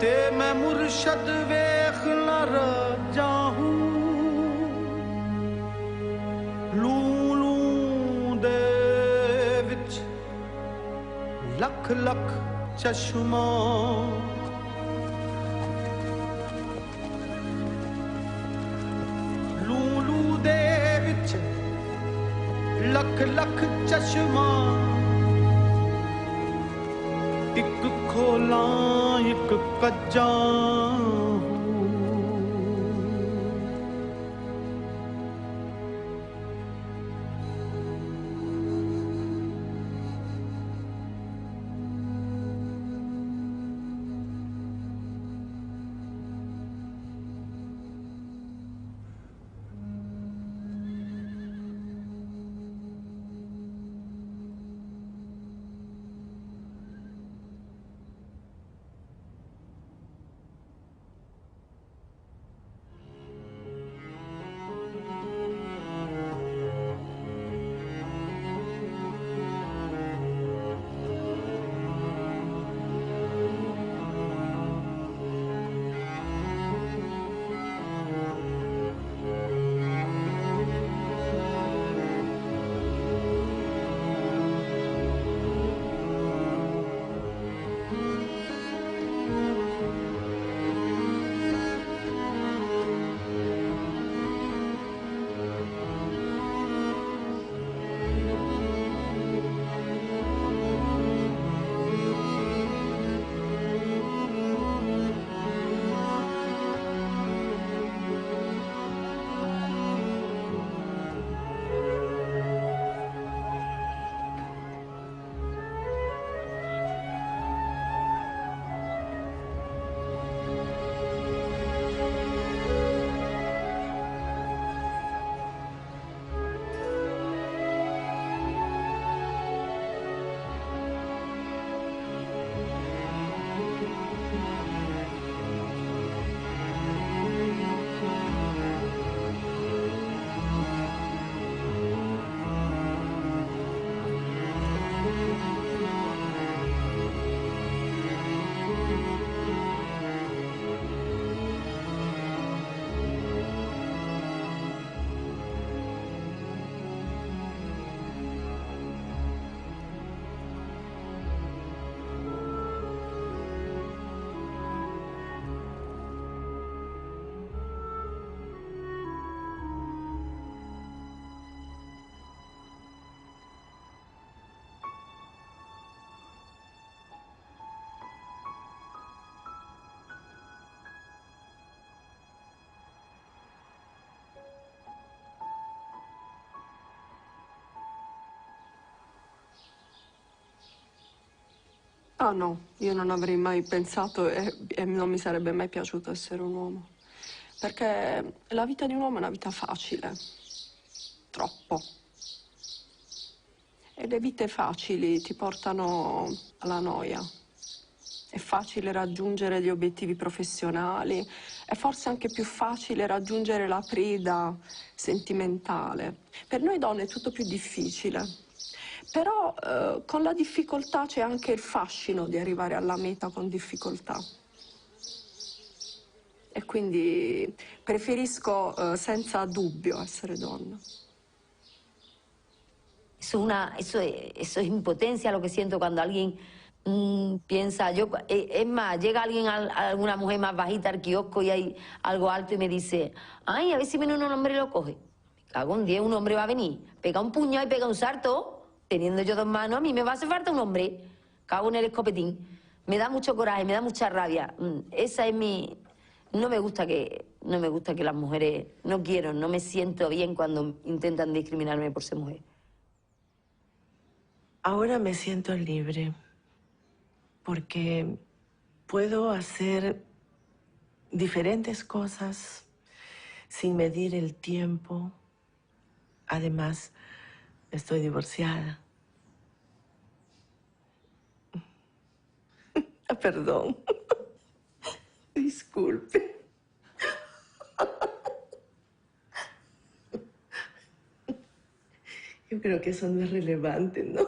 ते मैं मुर्शद वेख न जाऊं लू लू दे लख लख चश्मा लूलू दे विच लख लख चश्मा एक खोला एक कज्जा
Ah no, io non avrei mai pensato e non mi sarebbe mai piaciuto essere un uomo. Perché la vita di un uomo è una vita facile. Troppo. E le vite facili ti portano alla noia. È facile raggiungere gli obiettivi professionali, è forse anche più facile raggiungere la preda sentimentale. Per noi donne è tutto più difficile. Però con la difficoltà c'è anche il fascino di arrivare alla meta con difficoltà. E quindi preferisco senza dubbio essere donna.
Eso es impotencia lo que siento cuando alguien piensa, es más, llega alguien, alguna mujer más bajita al kiosco y hay algo alto y me dice, ay, a ver si viene un hombre y lo coge. Me cago en 10, un hombre va a venir, pega un puñado y pega un salto. Teniendo yo dos manos, a mí me va a hacer falta un hombre. Cago en el escopetín. Me da mucho coraje, me da mucha rabia. Esa es mi... No me gusta que las mujeres... No quiero, no me siento bien cuando intentan discriminarme por ser mujer.
Ahora me siento libre porque puedo hacer diferentes cosas sin medir el tiempo. Además, estoy divorciada. Perdón. Disculpe. Yo creo que eso no es relevante, ¿no?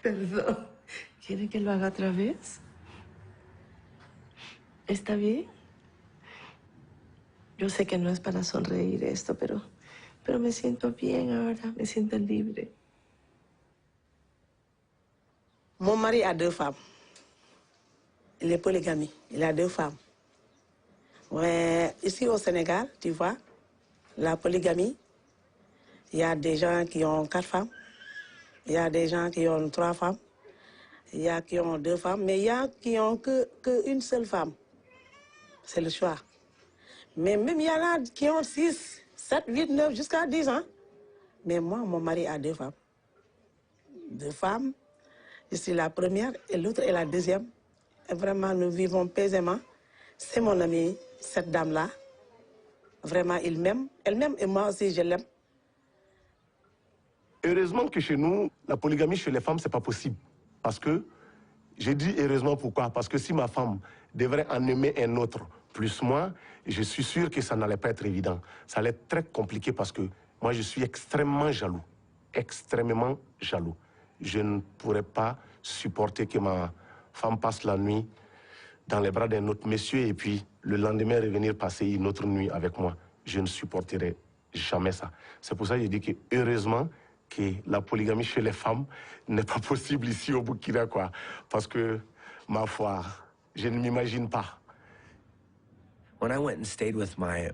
Perdón. ¿Quiere que lo haga otra vez? ¿Está bien? Yo sé que no es para sonreír esto, pero me siento bien ahora, me siento libre. Mon mari a 2 femmes. Il est polygamie. Il a 2 femmes. Mais ici au Sénégal, tu vois, la polygamie, il y a des gens qui ont 4 femmes. Il y a des gens qui ont 3 femmes. Il y a qui ont 2 femmes. Mais il y a qui ont que une seule femme. C'est le choix. Mais même il y en a qui ont 6, 7, 8, 9, jusqu'à 10 ans. Mais moi, mon mari a 2 femmes. 2 femmes. Je suis la première et l'autre est la deuxième. Et vraiment, nous vivons paisément. C'est mon amie, cette dame-là. Vraiment, il m'aime. Elle m'aime et moi aussi, je l'aime.
Heureusement que chez nous, la polygamie chez les femmes, c'est pas possible. Parce que, j'ai dit heureusement pourquoi? Parce que si ma femme devrait en aimer un autre plus moi, je suis sûr que ça n'allait pas être évident. Ça allait être très compliqué parce que moi, je suis extrêmement jaloux. Extrêmement jaloux. Je ne pourrais pas supporter que ma femme passe la nuit dans les bras d'un autre monsieur et puis le lendemain revenir passer une autre nuit avec moi. Je ne supporterai jamais ça. C'est pour ça que je dis que heureusement que la polygamie chez les femmes n'est pas possible ici au Burkina, quoi. Parce que, ma foi, je ne m'imagine pas.
When I went and stayed with my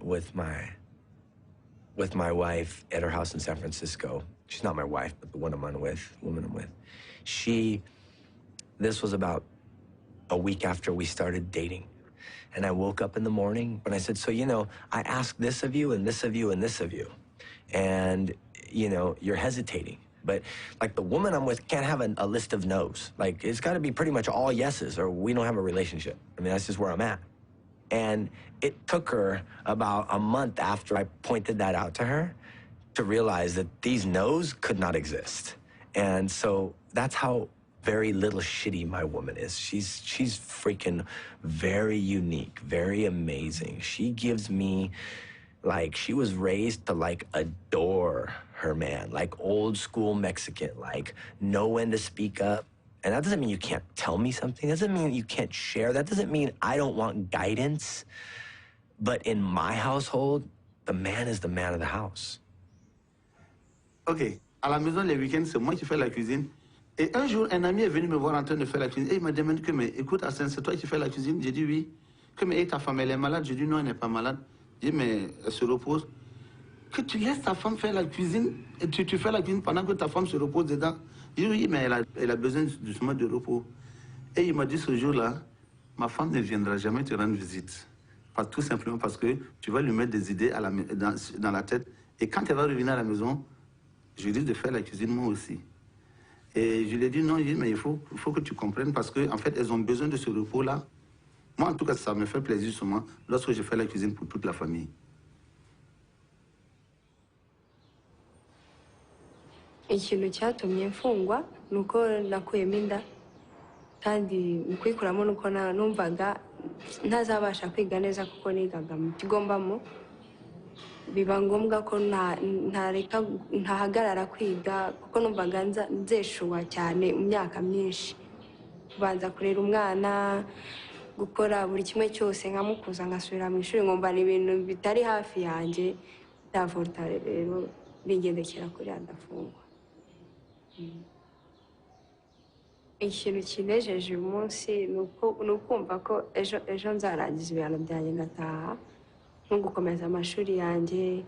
wife at her house in San Francisco, she's not my wife, but the woman I'm with, this was about a week after we started dating. And I woke up in the morning and I said, so, you know, I asked this of you and this of you and this of you. And, you know, you're hesitating. But, like, the woman I'm with can't have a list of no's. Like, it's got to be pretty much all yeses or we don't have a relationship. I mean, that's just where I'm at. And it took her about a month after I pointed that out to her to realize that these no's could not exist. And so that's how very little shitty my woman is. She's freaking very unique, very amazing. She gives me, like, she was raised to, like, adore her man, like old school Mexican, like know when to speak up. And that doesn't mean you can't tell me something. That doesn't mean you can't share. That doesn't mean I don't want guidance. But in my household, the man is the man of the house.
OK. À la maison, les week-ends, c'est moi qui fais la cuisine. Et un jour, un ami est venu me voir en train de faire la cuisine. Et il m'a demandé que, mais écoute, Hassan, c'est toi qui fais la cuisine? J'ai dit oui. Que, mais ta femme, elle est malade? J'ai dit non, elle n'est pas malade. J'ai dit, mais elle se repose. Que tu laisses ta femme faire la cuisine et tu fais la cuisine pendant que ta femme se repose dedans. J'ai dit oui, mais elle a besoin justement de repos. Et il m'a dit ce jour-là, ma femme ne viendra jamais te rendre visite. Tout simplement parce que tu vas lui mettre des idées dans la tête. Et quand elle va revenir à la maison, je lui dis de faire la cuisine moi aussi. Et je lui ai dit non, mais il faut que tu comprennes parce qu'en fait, elles ont besoin de ce repos-là. Moi, en tout cas, ça me fait plaisir sur moi lorsque je fais la cuisine pour toute la famille.
Ikintu cyatumye mfungwa nuko nakuyemo inda kandi mu kuyikuramo nuko numvaga ntazabasha kwiga neza kuko nigaga mu kigo mbamo biba ngombwa ko ntahagarara kwiga kuko numvaga nzeshuwa cyane mu myaka myinshi kubanza kurera umwana gukora buri kimwe cyose nkamukuza ngasubira mu ishuri ngomba ni ibintu bitari hafi yanjye ndavuta rero bigendekera kuri ndafungwa. Ikintu kinejeje uyu munsi ni ukumva ko ejo nzarangiza ibihano byanjye ngataha nko gukomeza amashuri yanjye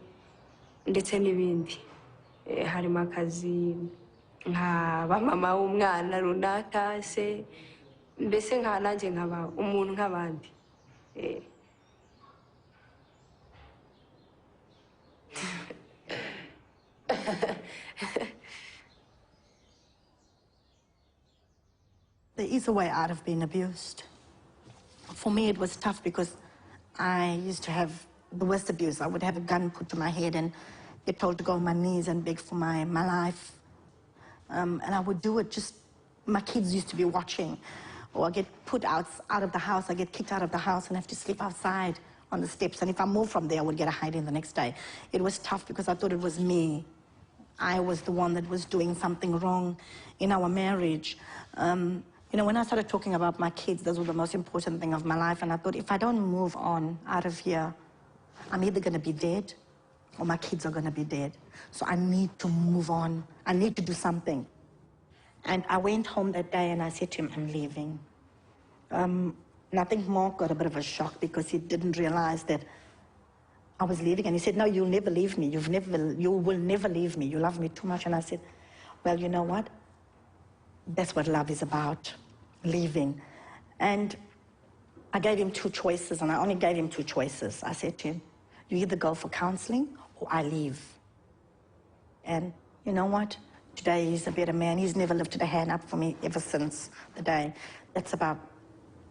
ndetse n'ibindi. Harimo akazi nkaba mama w'umwana runaka se mbese nanjye nkaba umuntu nk'abandi.
There is a way out of being abused. For me, it was tough because I used to have the worst abuse. I would have a gun put to my head and get told to go on my knees and beg for my life. And I would do it just, my kids used to be watching. Or I get put out of the house, I get kicked out of the house and have to sleep outside on the steps. And if I moved from there, I would get a hiding the next day. It was tough because I thought it was me. I was the one that was doing something wrong in our marriage. You know, when I started talking about my kids, those were the most important thing of my life. And I thought, if I don't move on out of here, I'm either going to be dead or my kids are going to be dead. So I need to move on. I need to do something. And I went home that day and I said to him, I'm leaving. Nothing more got a bit of a shock because he didn't realize that I was leaving. And he said, no, you'll never leave me. You will never leave me. You love me too much. And I said, well, you know what? That's what love is about, leaving. And I gave him two choices, and I only gave him two choices. I said to him, you either go for counseling or I leave. And you know what? Today he's a better man. He's never lifted a hand up for me ever since the day. That's about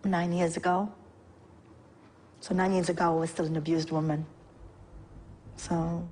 9 years ago. So 9 years ago, I was still an abused woman. So...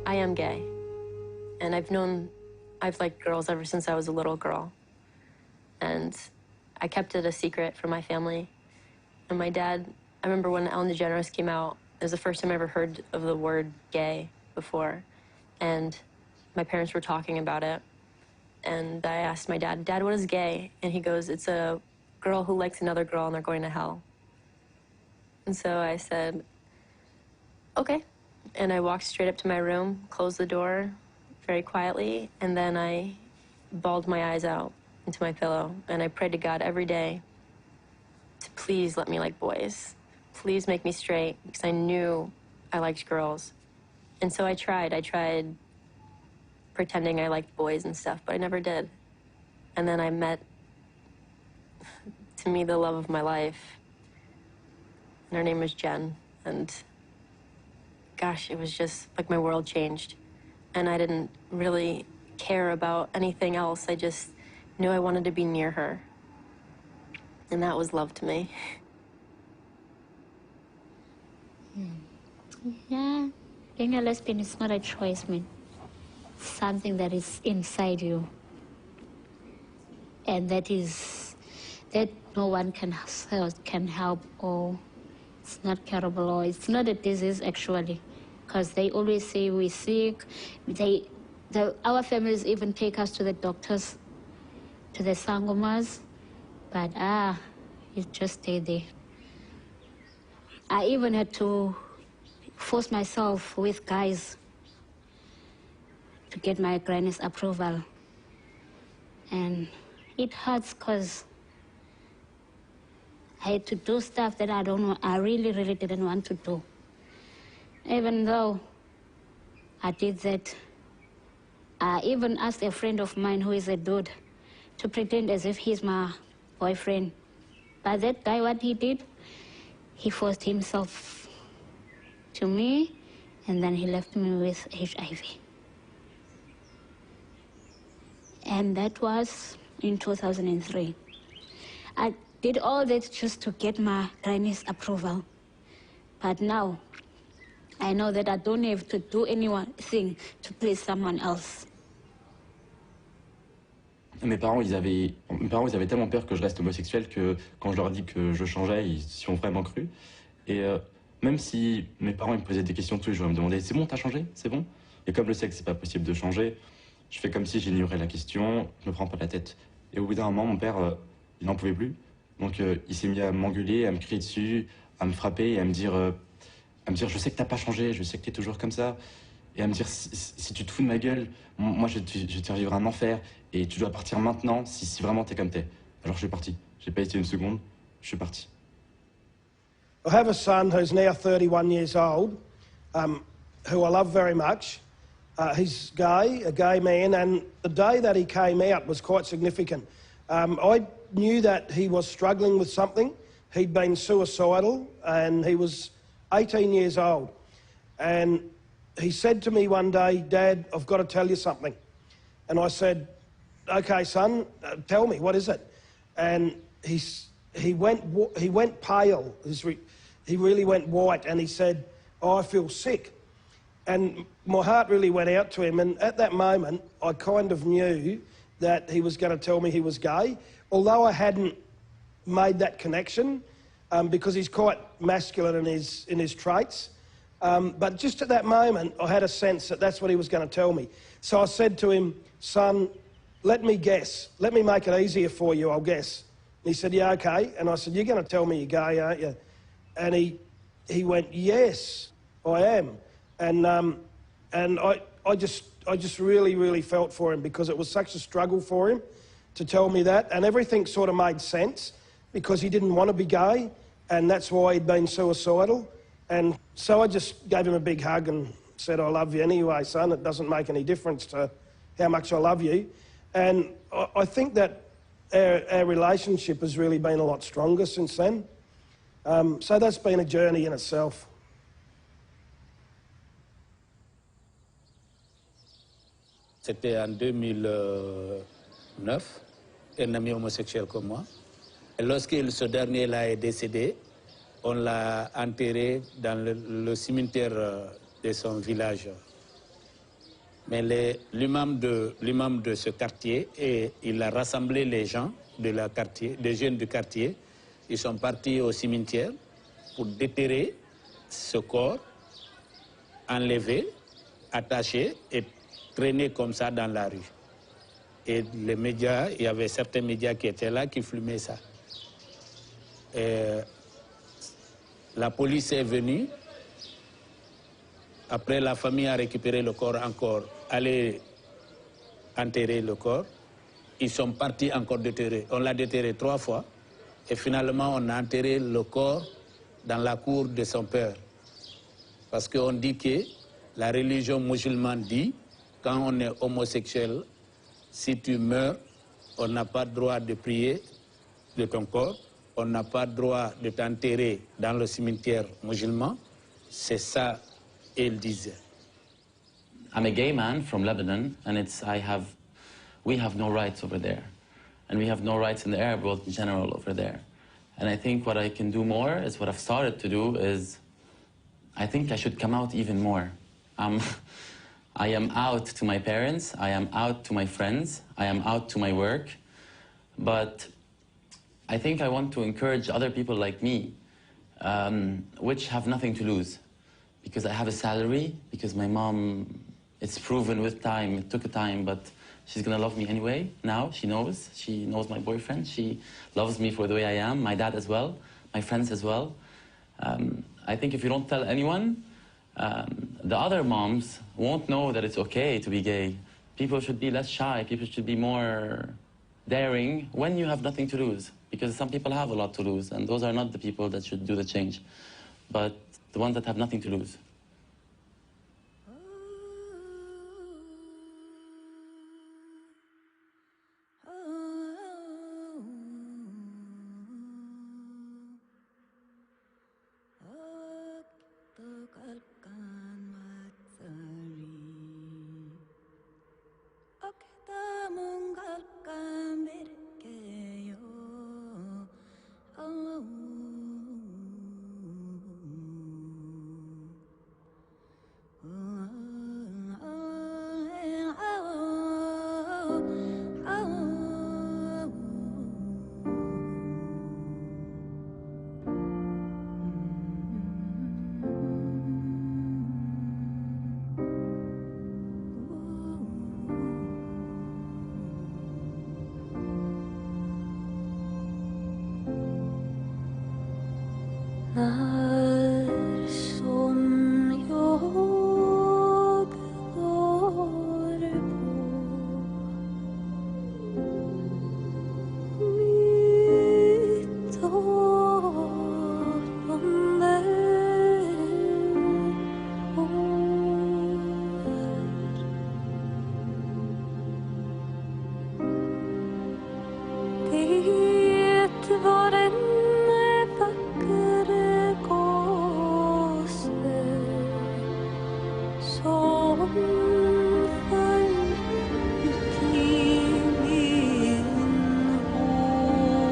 I am gay, and I've liked girls ever since I was a little girl. And I kept it a secret from my family. And my dad, I remember when Ellen DeGeneres came out, it was the first time I ever heard of the word gay before. And my parents were talking about it. And I asked my dad, Dad, what is gay? And he goes, it's a girl who likes another girl and they're going to hell. And so I said, okay. And I walked straight up to my room, closed the door very quietly, and then I bawled my eyes out into my pillow. And I prayed to God every day to please let me like boys. Please make me straight, because I knew I liked girls. And so I tried pretending I liked boys and stuff, but I never did. And then I met, to me, the love of my life. And her name was Jen. And gosh, it was just like my world changed. And I didn't really care about anything else. I just knew I wanted to be near her. And that was love to me.
Yeah, being a lesbian is not a choice, man. something that is inside you, and that no one can help, or it's not curable, or it's not a disease actually, because they always say we're sick. Our families even take us to the doctors, to the sangomas, but you just stay there. I even had to force myself with guys to get my granny's approval. And it hurts because I had to do stuff that I really, really didn't want to do. Even though I did that, I even asked a friend of mine who is a dude to pretend as if he's my boyfriend. But that guy, what he did, he forced himself to me, and then he left me with HIV. And that was in 2003. I did all that just to get my granny's approval. But now, I know that I don't have to do anything to please someone else.
Mes parents, ils avaient tellement peur que je reste homosexuel que quand je leur ai dit que je changeais, ils y ont vraiment cru. Et même si mes parents ils me posaient des questions tous les jours, ils me demandaient « c'est bon, t'as changé? C'est bon ?» Et comme je sais que c'est pas possible de changer, je fais comme si j'ignorais la question, je me prends pas la tête. Et au bout d'un moment, mon père, il n'en pouvait plus. Donc il s'est mis à m'engueuler, à me crier dessus, à me frapper et à me dire « je sais que t'as pas changé, je sais que t'es toujours comme ça. » Et à me dire, si tu te fous de ma gueule, moi je te faire vivre un enfer et tu dois partir maintenant si vraiment t'es comme t'es. Alors je suis parti. J'ai pas hésité une seconde, je suis parti.
I have a son who's now 31 years old, who I love very much. He's gay, a gay man, and the day that he came out was quite significant. I knew that he was struggling with something. He'd been suicidal and he was 18 years old. And he said to me one day, "Dad, I've got to tell you something." And I said, "Okay, son, tell me, what is it?" And he went pale. He really went white, and he said, "Oh, I feel sick." And my heart really went out to him. And at that moment, I kind of knew that he was going to tell me he was gay, although I hadn't made that connection because he's quite masculine in his traits. But just at that moment, I had a sense that that's what he was going to tell me. So I said to him, "Son, let me guess. Let me make it easier for you, I'll guess." And he said, "Yeah, okay." And I said, "You're going to tell me you're gay, aren't you?" And he went, "Yes, I am." And I just really, really felt for him because it was such a struggle for him to tell me that. And everything sort of made sense because he didn't want to be gay, and that's why he'd been suicidal. And so I just gave him a big hug and said, "I love you anyway, son. It doesn't make any difference to how much I love you." And I think that our relationship has really been a lot stronger since then. So that's been a journey in itself.
C'était en 2009, un ami homosexuel comme moi. Et lorsque ce dernier là est décédé, on l'a enterré dans le cimetière de son village. Mais l'imam de ce quartier, et il a rassemblé les gens des jeunes du quartier. Ils sont partis au cimetière pour déterrer ce corps, enlevé, attaché et traîné comme ça dans la rue. Et les médias, il y avait certains médias qui étaient là, qui filmaient ça. Et la police est venue. Après, la famille a récupéré le corps encore, allé enterrer le corps. Ils sont partis encore déterrer. On l'a déterré 3 fois. Et finalement, on a enterré le corps dans la cour de son père. Parce qu'on dit que la religion musulmane dit, quand on est homosexuel, si tu meurs, on n'a pas le droit de prier de ton corps. On n'a pas le droit de t'enterrer dans le cimetière musulman. C'est ça qu'il disait.
I'm a gay man from Lebanon, and we have no rights over there. And we have no rights in the Arab world in general over there. And I think what I can do more is what I've started to do is, I think I should come out even more. I'm I am out to my parents, I am out to my friends, I am out to my work, but I think I want to encourage other people like me, which have nothing to lose, because I have a salary, because my mom, it's proven with time, it took a time, but she's gonna love me anyway. Now she knows my boyfriend, she loves me for the way I am, my dad as well, my friends as well. I think if you don't tell anyone, the other moms won't know that it's okay to be gay. People should be less shy, people should be more daring when you have nothing to lose, because some people have a lot to lose, and those are not the people that should do the change, but the ones that have nothing to lose.
När som jag går på mitt åttonde år. Det var en vacker gåse som föll ut i min håg.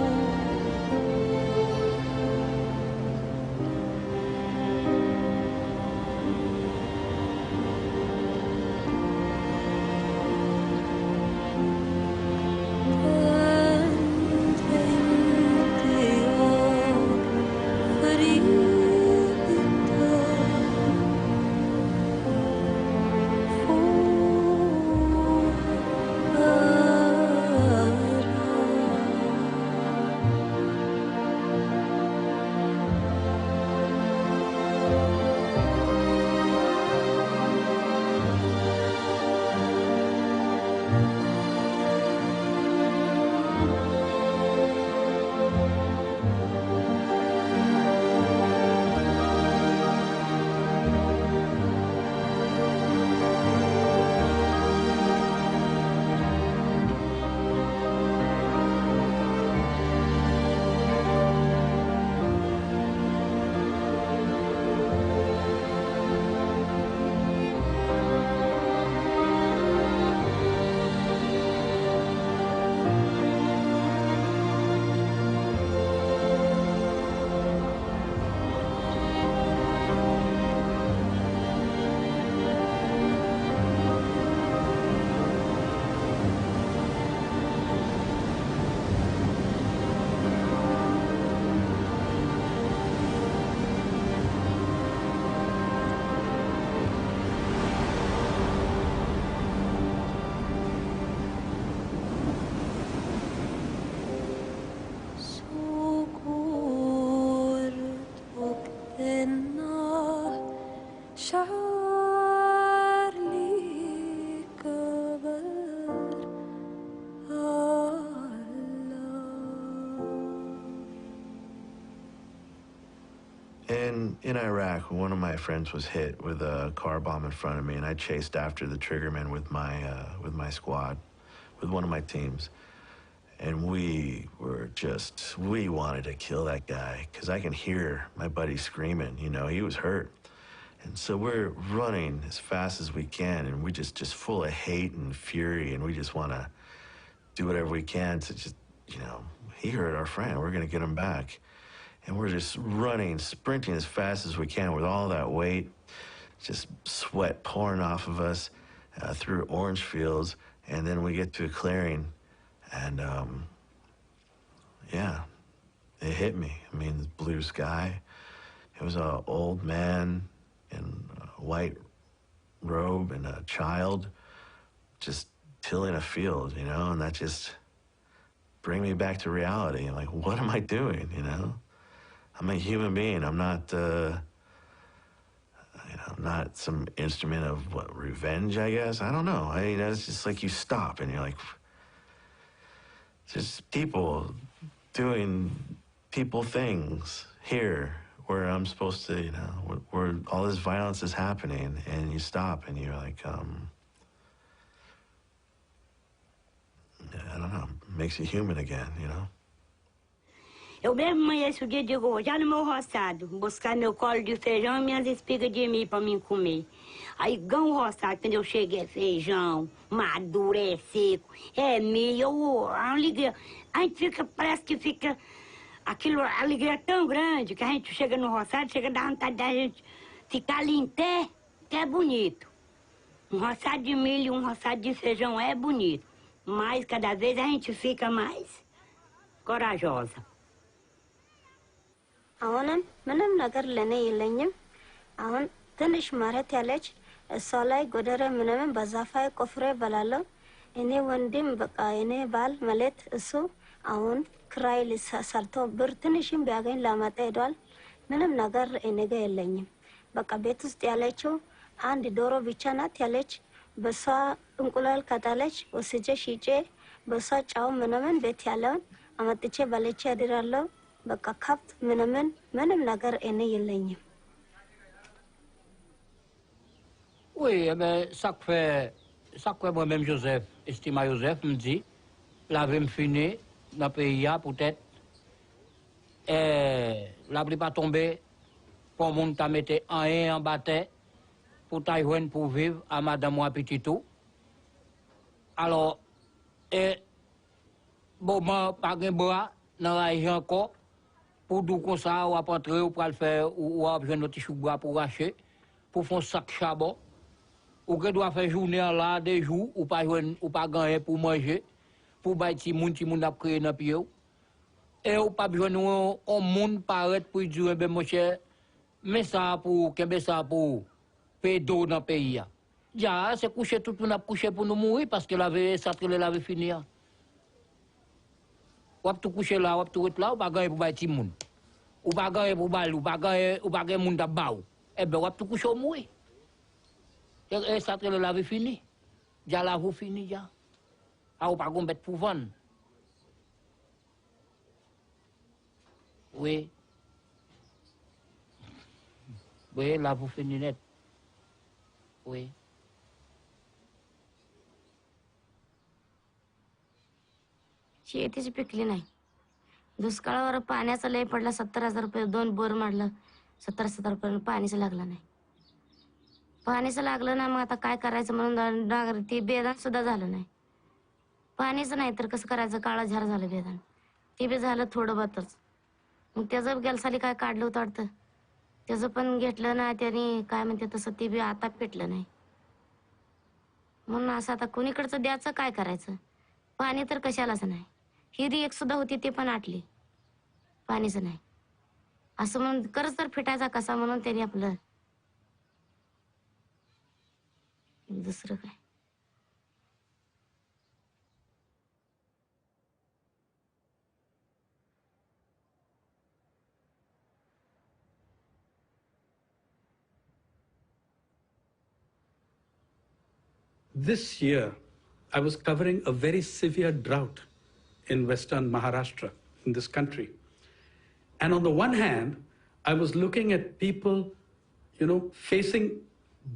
Så går och denna kärlek över alla.
In Iraq, one of my friends was hit with a car bomb in front of me, and I chased after the triggerman with my squad, with one of my teams. And we wanted to kill that guy, because I can hear my buddy screaming, you know, he was hurt. And so we're running as fast as we can, and we just full of hate and fury, and we just want to do whatever we can to just, you know, he hurt our friend, we're going to get him back. And we're just running, sprinting as fast as we can with all that weight, just sweat pouring off of us. through orange fields, and then we get to a clearing, and yeah, it hit me. I mean, blue sky. It was an old man in a white robe and a child just tilling a field, you know, and that just bring me back to reality. I'm like, what am I doing, you know? I'm a human being. I'm not, I'm not some instrument of what, revenge, I guess. I don't know. It's just like you stop and you're like, just people doing people things here where I'm supposed to, where all this violence is happening, and you stop and you're like, I don't know, makes you human again, you know?
Eu mesmo amanheço o dia e digo, já no meu roçado, buscar meu colo de feijão e minhas espigas de milho para mim comer. Aí ganho o roçado, quando eu chego é feijão, maduro, é seco, é milho, a alegria. A gente fica, parece que fica, aquilo, a alegria é tão grande que a gente chega no roçado, chega a dar vontade da gente ficar ali em pé, que é bonito. Um roçado de milho, um roçado de feijão é bonito, mas cada vez a gente fica mais corajosa.
አሁንም ምንም ነገር ለኔ የለኝም። አሁን ትንሽ መሬት ያለች እሷ ላይ ጎደረ ምንም በዛፋይ ቆፍሬ በላለሁ። እኔ ወንድም በቃ እኔ ባል ማለት እሱ አሁን ክራይ ሰርቶ ብር ትንሽም ቢያገኝ ላመጣ ሄዷል። ምንም ነገር እኔ ጋር የለኝም። በቃ ቤት ውስጥ ያለችው አንድ ዶሮ ብቻ ናት ያለች። በሷ እንቁላል ከጣለች ወስጄ ሽጬ በሷ ጫው ምንም ቤት ያለውን አመጥቼ በልቼ አድራለሁ። በቃ ከብት ምንም ነገር እኔ የለኝም።
Oui, mais ça que moi-même Joseph, estima Joseph me dit, la vie me finit dans le pays peut-être, et la pluie pas tomber, pour mon ta mettre en bataille, pour Taïwan pour vivre à madame moi petit tout. Alors, et bon, moi, pas de bois, dans la région encore, pour tout comme ça, ou à rentrer, ou pour le faire, ou à besoin de petit chou-bois pour racher, pour faire un sac charbon, ou que doit faire journée là, des jours, ou pas gagner pour manger, pour bailler si moun a créé dans le pied. Et ou pas besoin de monde paraître pour dire, ben, mon cher, mais ça pour, qu'est-ce ça pour, payer d'eau dans le pays. Ja, c'est coucher tout le monde a couché pour nous mourir parce que la vie, ça la vie finir. Ou tout coucher là, ou tout là, ou pas gagner pour bailler si moun. Ou pas gagner pour bailler, ou pas gagner moun da baou. Eh ben, ou tout coucher au mourir. Et ça la vie finie. Ja la vous fini, ja. Ah, ou pas gagner pour vendre. Oui. Oui, la vous fini net. Oui.
शेतीची पिकली नाही. दुष्काळावर पाण्याचा लय पडला. 70,000 रुपये 2 bore मारलं. 70,000 रुपये पाणीच लागलं नाही. पाणीच लागलं ना, मग आता काय करायचं म्हणून ते बेदान सुद्धा झालं नाही. पाणीच नाही तर कसं करायचं, काळा झार झालं बेदान. ते बी झालं थोडं बातच. मग त्याचं गेलसाली काय काढलं होतं वाटतं. त्याचं पण घेतलं ना त्यांनी, काय म्हणते तसं ते बी आता पेटलं नाही. म्हणून असं आता कुणीकडचं द्यायचं, काय करायचं. पाणी तर कशालाच नाही. हिरी एक सुद्धा होती ते पण आटली. पाणीच नाही. असं म्हणून कर्ज तर फिटायचा कसा म्हणून त्यांनी आपलं दुसरं काय.
This year, I was covering a very severe drought in western Maharashtra, in this country. And on the one hand, I was looking at people, facing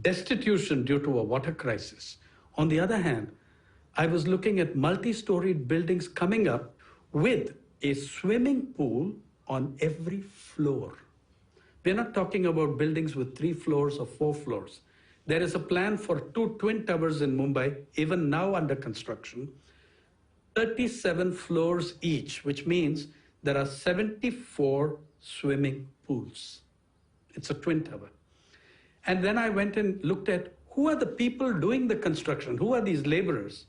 destitution due to a water crisis. On the other hand, I was looking at multi-storied buildings coming up with a swimming pool on every floor. We're not talking about buildings with 3 floors or 4 floors. There is a plan for 2 twin towers in Mumbai, even now under construction, 37 floors each, which means there are 74 swimming pools. It's a twin tower. And then I went and looked at who are the people doing the construction? Who are these laborers?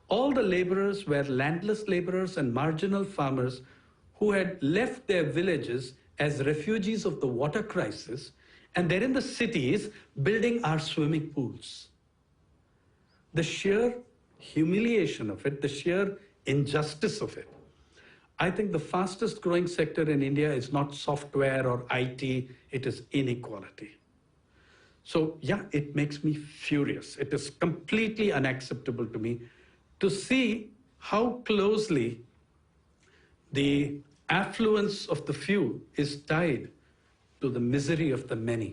All the laborers were landless laborers and marginal farmers who had left their villages as refugees of the water crisis, and they're in the cities building our swimming pools. The sheer humiliation of it, the sheer injustice of it. I think the fastest growing sector in India is not software or IT, it is inequality. So yeah, it makes me furious. It is completely unacceptable to me to see how closely the affluence of the few is tied to the misery of the many.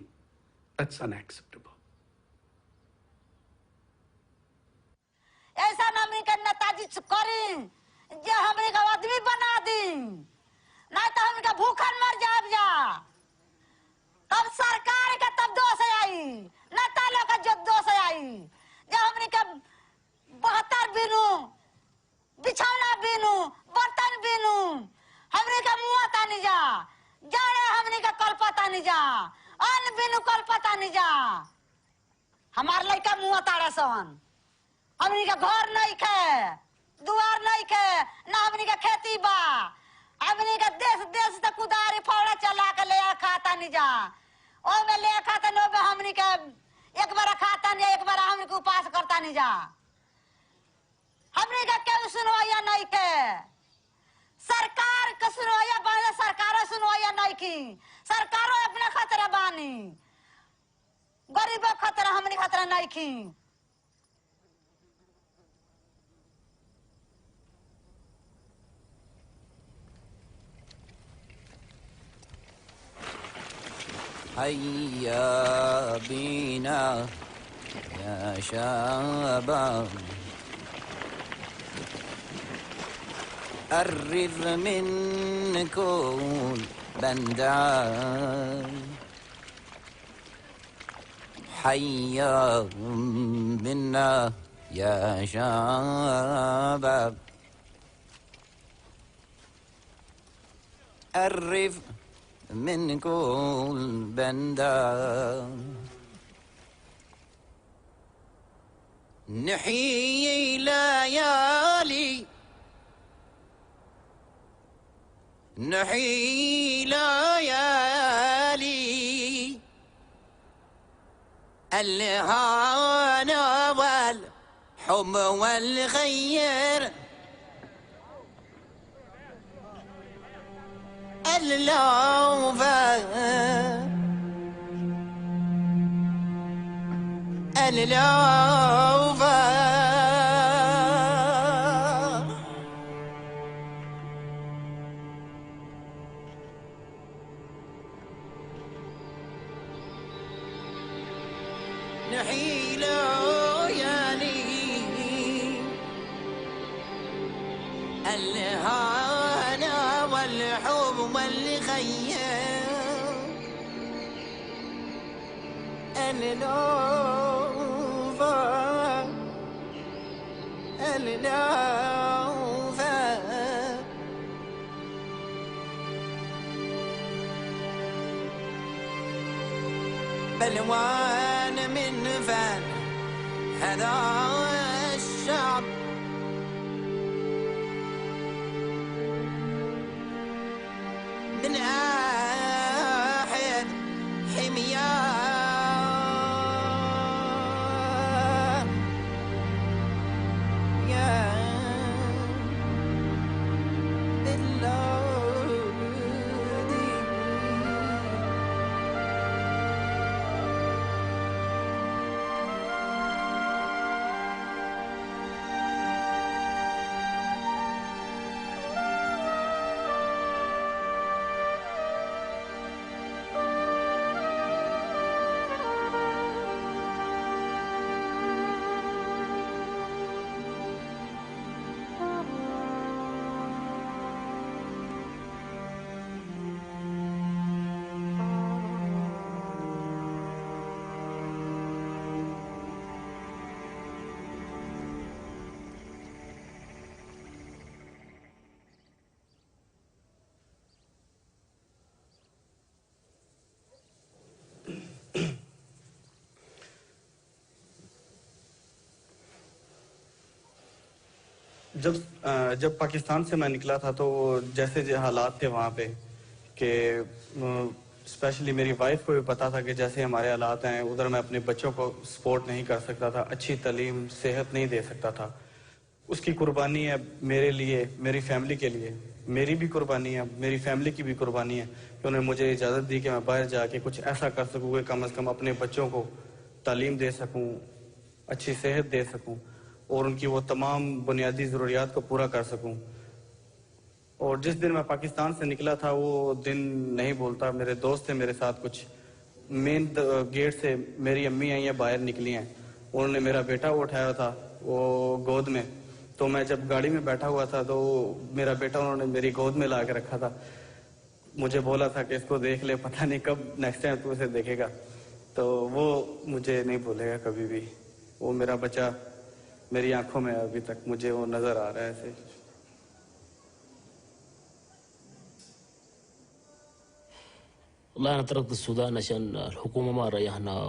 That's unacceptable.
ऐसा हमनी के नेताजी करी जे हमनी के आदमी बना दी, नहीं तो हमनी के भूखन मर जाब जा। तब सरकार के तब दोष आई, नेता लोग के जो दोष आई, जे हमनी के 72 बिनु, बिछौना बिनु, बर्तन बिनु, हमनी के मुँह तानी जा, जाने हमनी के कलपता नहीं जा, अन्न बिनु कलपता नहीं जा, हमार लड़का मुँह ताड़ा सन। हमनी का घर नहीं खे, दुआर नहीं खे, ना हमनी का खेती बा, हमनी का देश तक कुदारी फौड़ा चला के ले खाता नहीं जा, ओ में ले खाता नो में हमनी का एक बार खाता नहीं, एक बार हमनी को उपास करता नहीं जा, हमनी का क्यों सुनवाया नहीं के, सरकार का सुनवाया बाने सरकारों सुनवाया नहीं की, सरकारों अपने खतरा बानी, गरीबों खतरा हमनी खतरा नहीं की।
هيا بينا يا شباب قرب منكم بندان حيا بنا يا شباب قرب من كل بندا نحيي ليالي نحيي ليالي الهنا والحب والخير اللوفا نحيل يالي الهنا والحب والخيال اللوفا بلوان من فن هذا الشعب من أحد حمياه يا
जब पाकिस्तान से मैं निकला था तो जैसे हालात थे वहाँ पे कि स्पेशली मेरी वाइफ को भी पता था कि जैसे हमारे हालात हैं उधर मैं अपने बच्चों को सपोर्ट नहीं कर सकता था, अच्छी तालीम सेहत नहीं दे सकता था। उसकी कुर्बानी है मेरे लिए, मेरी फैमिली के लिए, मेरी भी कुर्बानी है, मेरी फैमिली की भी कुर्बानी है कि उन्होंने मुझे इजाज़त दी कि मैं बाहर जाके कुछ ऐसा कर सकूँ कि कम से कम अपने बच्चों को तालीम दे सकूँ, अच्छी सेहत दे सकूँ और उनकी वो तमाम बुनियादी ज़रूरियात को पूरा कर सकूँ। और जिस दिन मैं पाकिस्तान से निकला था वो दिन नहीं भूलता। मेरे दोस्त थे मेरे साथ, कुछ मेन गेट से मेरी अम्मी आई हैं, बाहर निकली हैं, उन्होंने मेरा बेटा उठाया था वो गोद में। तो मैं जब गाड़ी में बैठा हुआ था तो मेरा बेटा उन्होंने मेरी गोद में ला के रखा था। मुझे बोला था कि इसको देख ले, पता नहीं कब नेक्स्ट टाइम तू इसे देखेगा। तो वो मुझे नहीं भूलेगा कभी भी। वो मेरा बच्चा मेरी आंखों में अभी तक मुझे वो नज़र आ रहा है ऐसे।
والله أنا تركت السودان عشان الحكومة ما ريحنا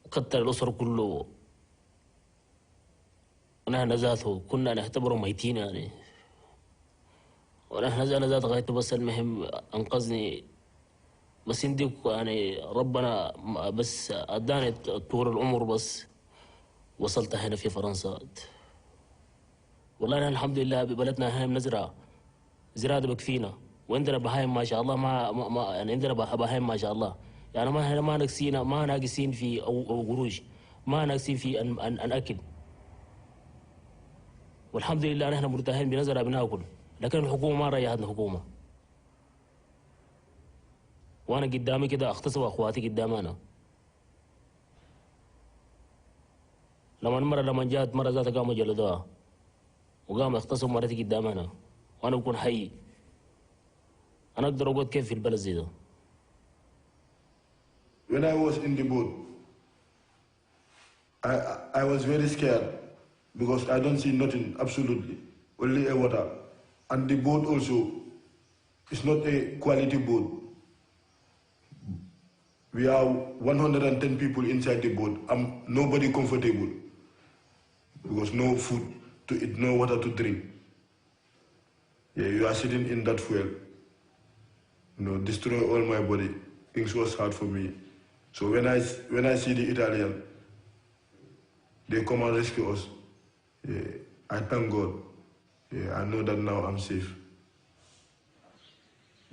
وكتر الأسر كله، ونحن ذاته كنا نعتبره ميتين يعني، ونحن أنا ذات غايته بس المهم أنقذني، بس عندك يعني ربنا بس أداني طول العمر بس وصلت هنا في فرنسا. والله أنا الحمد لله ببلدنا هنا بنزرع زراعة بكفينا، وعندنا بهايم ما شاء الله، ما يعني عندنا بهايم ما شاء الله، يعني ما هنا ما ناقصين في أو قروش، ما ناقصين في أن أكل، والحمد لله نحن مرتاحين بنزرع بناكل، لكن الحكومة ما ريحتنا حكومة. وانا قدامي كده اغتصبوا اخواتي قدامي انا. لما جات مرة ذاتها قاموا جلدوها وقاموا اغتصبوا مرتي قدامي انا، وانا بكون حي. انا اقدر اقعد كيف في البلد زي ده؟
When I was in the boat, I was very scared because I don't see nothing, absolutely, only a water. And the boat also is not a quality boat. We are 110 people inside the boat. Nobody comfortable because no food to eat, no water to drink. Yeah, you are sitting in that fuel. Destroy all my body. Things was hard for me. So when I see the Italian, they come and rescue us. Yeah, I thank God. Yeah, I know that now I'm safe.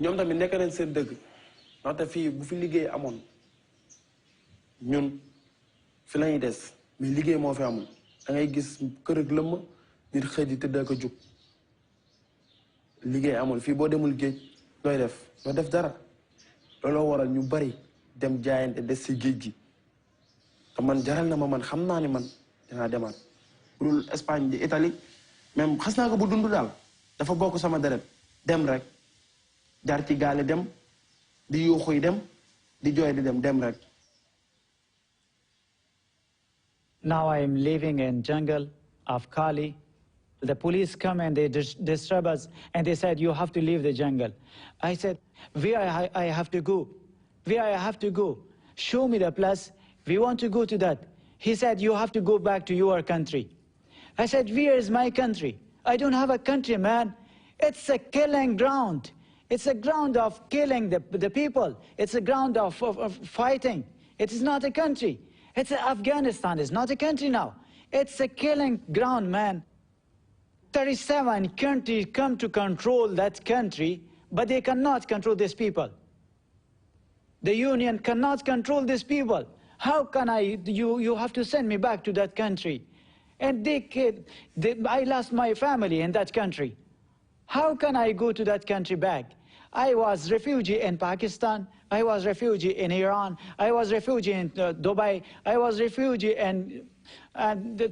ñoom tamit nekk nañ seen dëgg ndaxte fii bu fi liggéey amoon ñun fi lañuy des, mais liggéey moo fi amul. da ngay gis kër ak lëmm nit xëy di tëdd ak a jug. liggéey amul fii boo demul géej looy def doo def dara. looloo waral ñu bari dem jaayante des si géej gi te man jaral na ma, man xam naa ni man dinaa demaat. bu dul Espagne di Italie même xas naa ko bu dund daal dafa bokk sama deret. dem rek jaar ci gaale dem di yuuxuy dem di jooy di dem rek.
Now I am living in jungle of Kali. The police come and they disturb us and they said, you have to leave the jungle. I said, where I have to go? Where I have to go? Show me the place. We want to go to that. He said, you have to go back to your country. I said, where is my country? I don't have a country, man. It's a killing ground. It's a ground of killing the people. It's a ground of fighting. It is not a country. It's Afghanistan. It's not a country now. It's a killing ground, man. 37 countries come to control that country, but they cannot control these people. The union cannot control these people. How can you have to send me back to that country. And I lost my family in that country. How can I go to that country back? I was refugee in Pakistan. I was refugee in Iran. I was refugee in Dubai. I was refugee in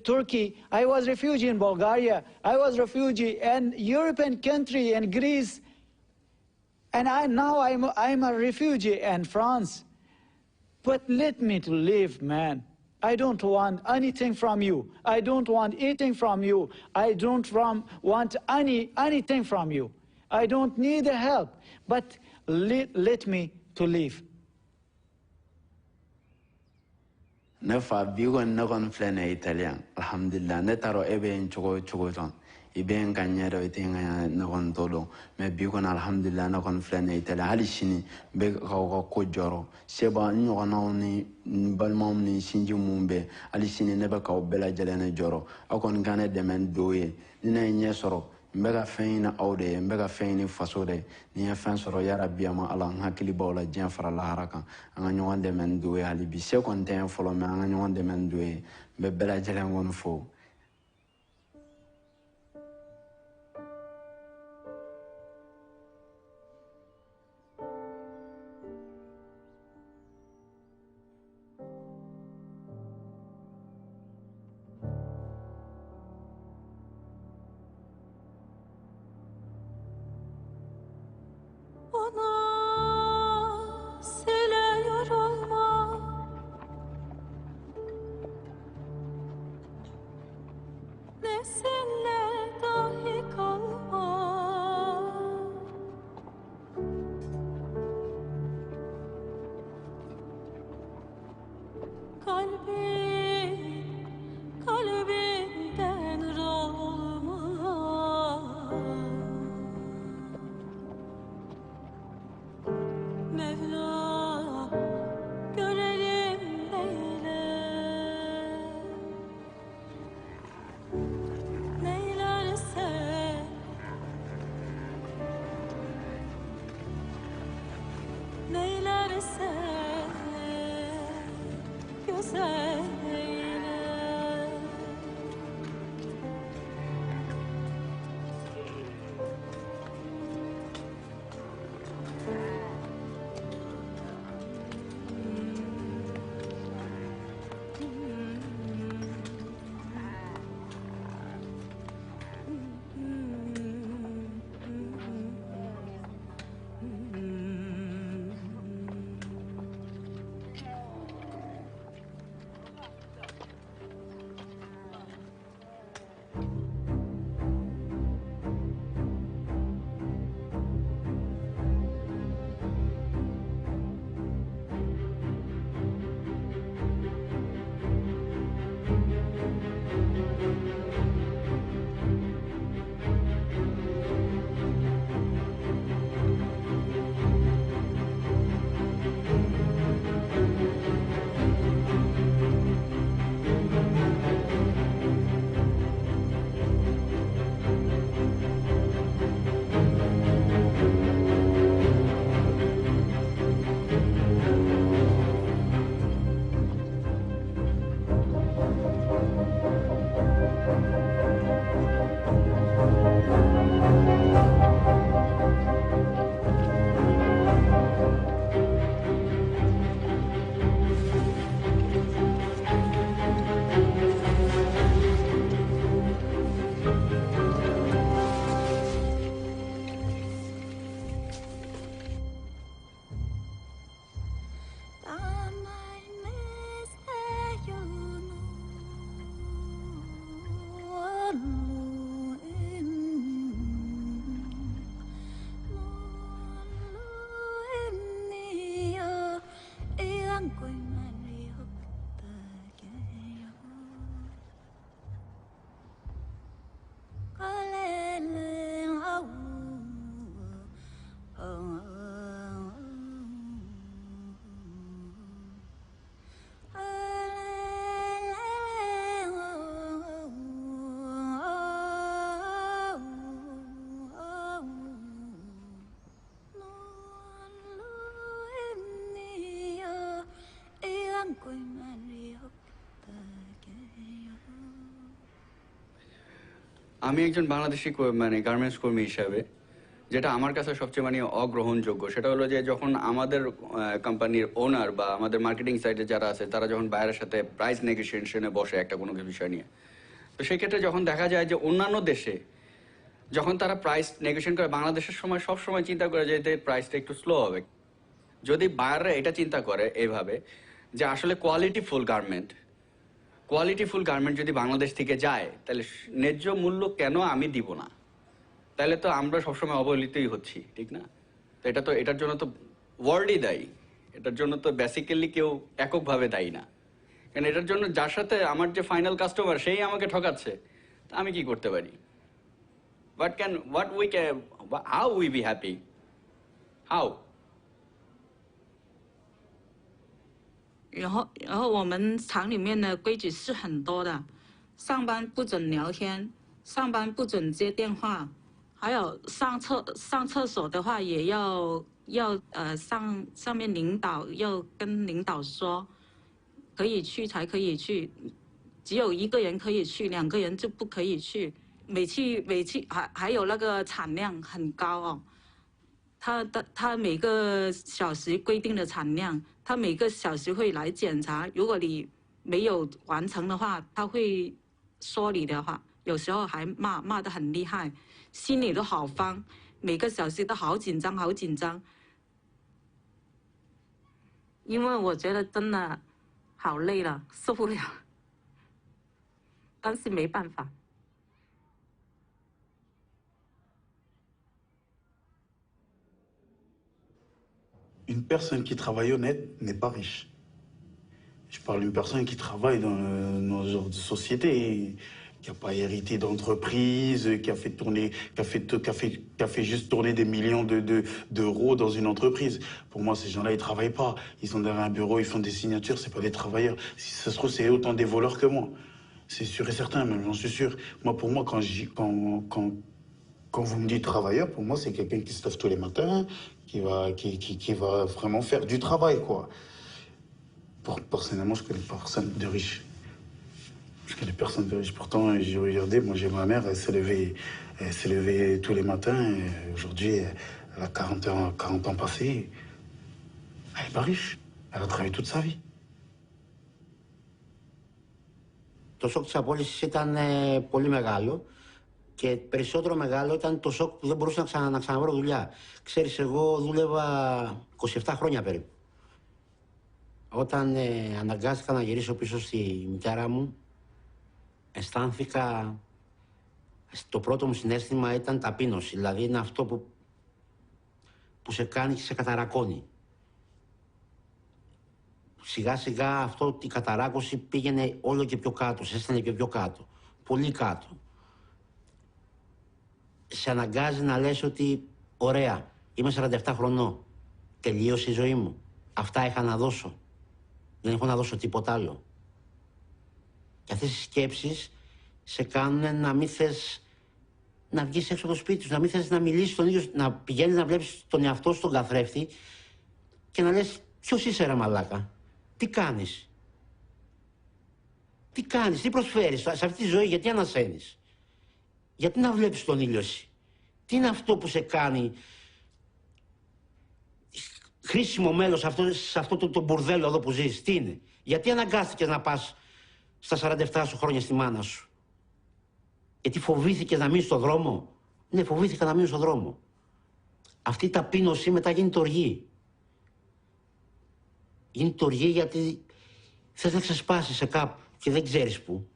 Turkey. I was refugee in Bulgaria. I was refugee in European country in Greece. And now I'm a refugee in France. But let me to live, man. I don't want anything from you. I don't want eating from you. I don't want anything from you. I don't need the help, but let me to live.
ne fa bi kɔni ne kɔni filɛ nin ye italien alhamdulillah ne t'a dɔn e bɛ n cogo dɔn i bɛ n ka ɲɛ dɔn i tɛ n ka ɲɛ ne kɔni t'o dɔn mais bi kɔni alhamdulillah ne kɔni filɛ nin ye italien hali sini n bɛ k'aw ka ko jɔrɔ seba n ɲɔgɔnnaw ni n balimaw ni sinji mun bɛ hali sini ne bɛ k'aw bɛɛ lajɛlen ne jɔrɔ aw kɔni ka ne dɛmɛ ni dɔw ye ni ne ye ɲɛ sɔrɔ n bɛ ka fɛn ɲini aw de ye n bɛ ka fɛn ɲini faso de ye ni n ye fɛn sɔrɔ yarabi a ma ala n hakili b'aw la diɲɛ fara lahara kan an ka ɲɔgɔn dɛmɛ ni dɔw ye hali bi se kɔni tɛ n fɔlɔ mais an ka ɲɔgɔn dɛmɛ ni dɔw ye n bɛ bɛɛ lajɛlen kɔni fo.
Bana sile yorulma, nefsinle dahi kalma. Kalbinden olma. Mevla görelim neylerse güzel eyle.
আমি একজন বাংলাদেশি মানে garments কর্মী হিসাবে যেটা আমার কাছে সবচেয়ে মানে অগ্রহণযোগ্য সেটা হলো যে যখন আমাদের কোম্পানির ওনার বা আমাদের মার্কেটিং সাইডে যারা আছে তারা যখন বাইরের সাথে প্রাইস নেগোসিয়েশনে বসে একটা কোনো বিষয় নিয়ে, তো সেই ক্ষেত্রে যখন দেখা যায় যে অন্যান্য দেশে যখন তারা প্রাইস নেগোসিয়েশন করে বাংলাদেশের সময় সব সময় চিন্তা করে যে প্রাইসটা একটু স্লো হবে। যদি বায়াররা এটা চিন্তা করে এইভাবে যে আসলে কোয়ালিটিফুল গার্মেন্ট যদি বাংলাদেশ থেকে যায় তাহলে ন্যায্য মূল্য কেন আমি দিব না, তাহলে তো আমরা সবসময় অবহেলিতই হচ্ছি, ঠিক না? তো এটার জন্য তো ওয়ার্ল্ডই দায়ী, এটার জন্য তো বেসিক্যালি কেউ এককভাবে দায়ী না।
কারণ এটার জন্য যার সাথে আমার যে ফাইনাল কাস্টমার সেই আমাকে ঠকাচ্ছে, তা আমি কি করতে পারি? How we be happy? How?
然后我们厂里面的规矩是很多的，上班不准聊天，上班不准接电话，还有上厕所的话也要上面领导要跟领导说，可以去才可以去，只有一个人可以去，2个人就不可以去。每期还有那个产量很高哦，他每个小时规定的产量，他每个小时会来检查，如果你没有完成的话，他会说你的话，有时候还骂得很厉害，心里都好慌，每个小时都好紧张好紧张，因为我觉得真的好累了，受不了，但是没办法。
Une personne qui travaille honnête n'est pas riche. Je parle d'une personne qui travaille dans nos genres de société, qui n'a pas hérité d'entreprise, qui a fait juste tourner des millions d'euros dans une entreprise. Pour moi, ces gens-là, ils ne travaillent pas. Ils sont derrière un bureau, ils font des signatures, c'est pas des travailleurs. Si ça se trouve, c'est autant des voleurs que moi. C'est sûr et certain, même j'en suis sûr. Pour moi, quand vous me dites travailleur, pour moi, c'est quelqu'un qui se lève tous les matins, qui va vraiment faire du travail, quoi. Personnellement, je connais personne de riche. Je connais personne de riche. Pourtant, j'ai regardé, moi j'ai ma mère, elle s'est levée tous les matins. Aujourd'hui, elle a 40 ans passés. Elle n'est pas riche. Elle a travaillé toute sa vie.
Το σοκ της απόλυσης ήταν πολύ μεγάλο και περισσότερο μεγάλο ήταν το σοκ που δεν μπορούσα να ξαναβρω δουλειά. Ξέρεις, εγώ δούλευα 27 χρόνια περίπου. Όταν αναγκάστηκα να γυρίσω πίσω στη μητέρα μου, αισθάνθηκα, το πρώτο μου συναίσθημα ήταν ταπείνωση, δηλαδή είναι αυτό που σε κάνει και σε καταρακώνει. Σιγά σιγά αυτό η καταράκωση πήγαινε όλο και πιο κάτω, σε έστελνε και πιο κάτω, πολύ κάτω. Σε αναγκάζει να λες ότι ωραία, είμαι 47 χρονών, τελείωσε η ζωή μου, αυτά είχα να δώσω, δεν έχω να δώσω τίποτα άλλο. Και αυτές οι σκέψεις σε κάνουν να μην θες να βγεις έξω από το σπίτι σου, να μην θες να μιλήσεις τον ίδιο, να πηγαίνεις να βλέπεις τον εαυτό σου στον καθρέφτη και να λες ποιος είσαι ρε μαλάκα, τι κάνεις, τι προσφέρεις σε αυτή τη ζωή, γιατί ανασένεις, γιατί να βλέπεις τον ήλιο εσύ, τι είναι αυτό που σε κάνει χρήσιμο μέλος σε αυτό το μπουρδέλο εδώ που ζεις, τι είναι, γιατί αναγκάστηκες να πας στα 47 σου χρόνια στη μάνα σου, γιατί φοβήθηκες να μείνεις στον δρόμο, ναι φοβήθηκα να μείνω στον δρόμο, αυτή η ταπείνωση μετά γίνεται οργή. Γίνεται οργή γιατί θες να ξεσπάσεις σε κάπου και δεν ξέρεις πού.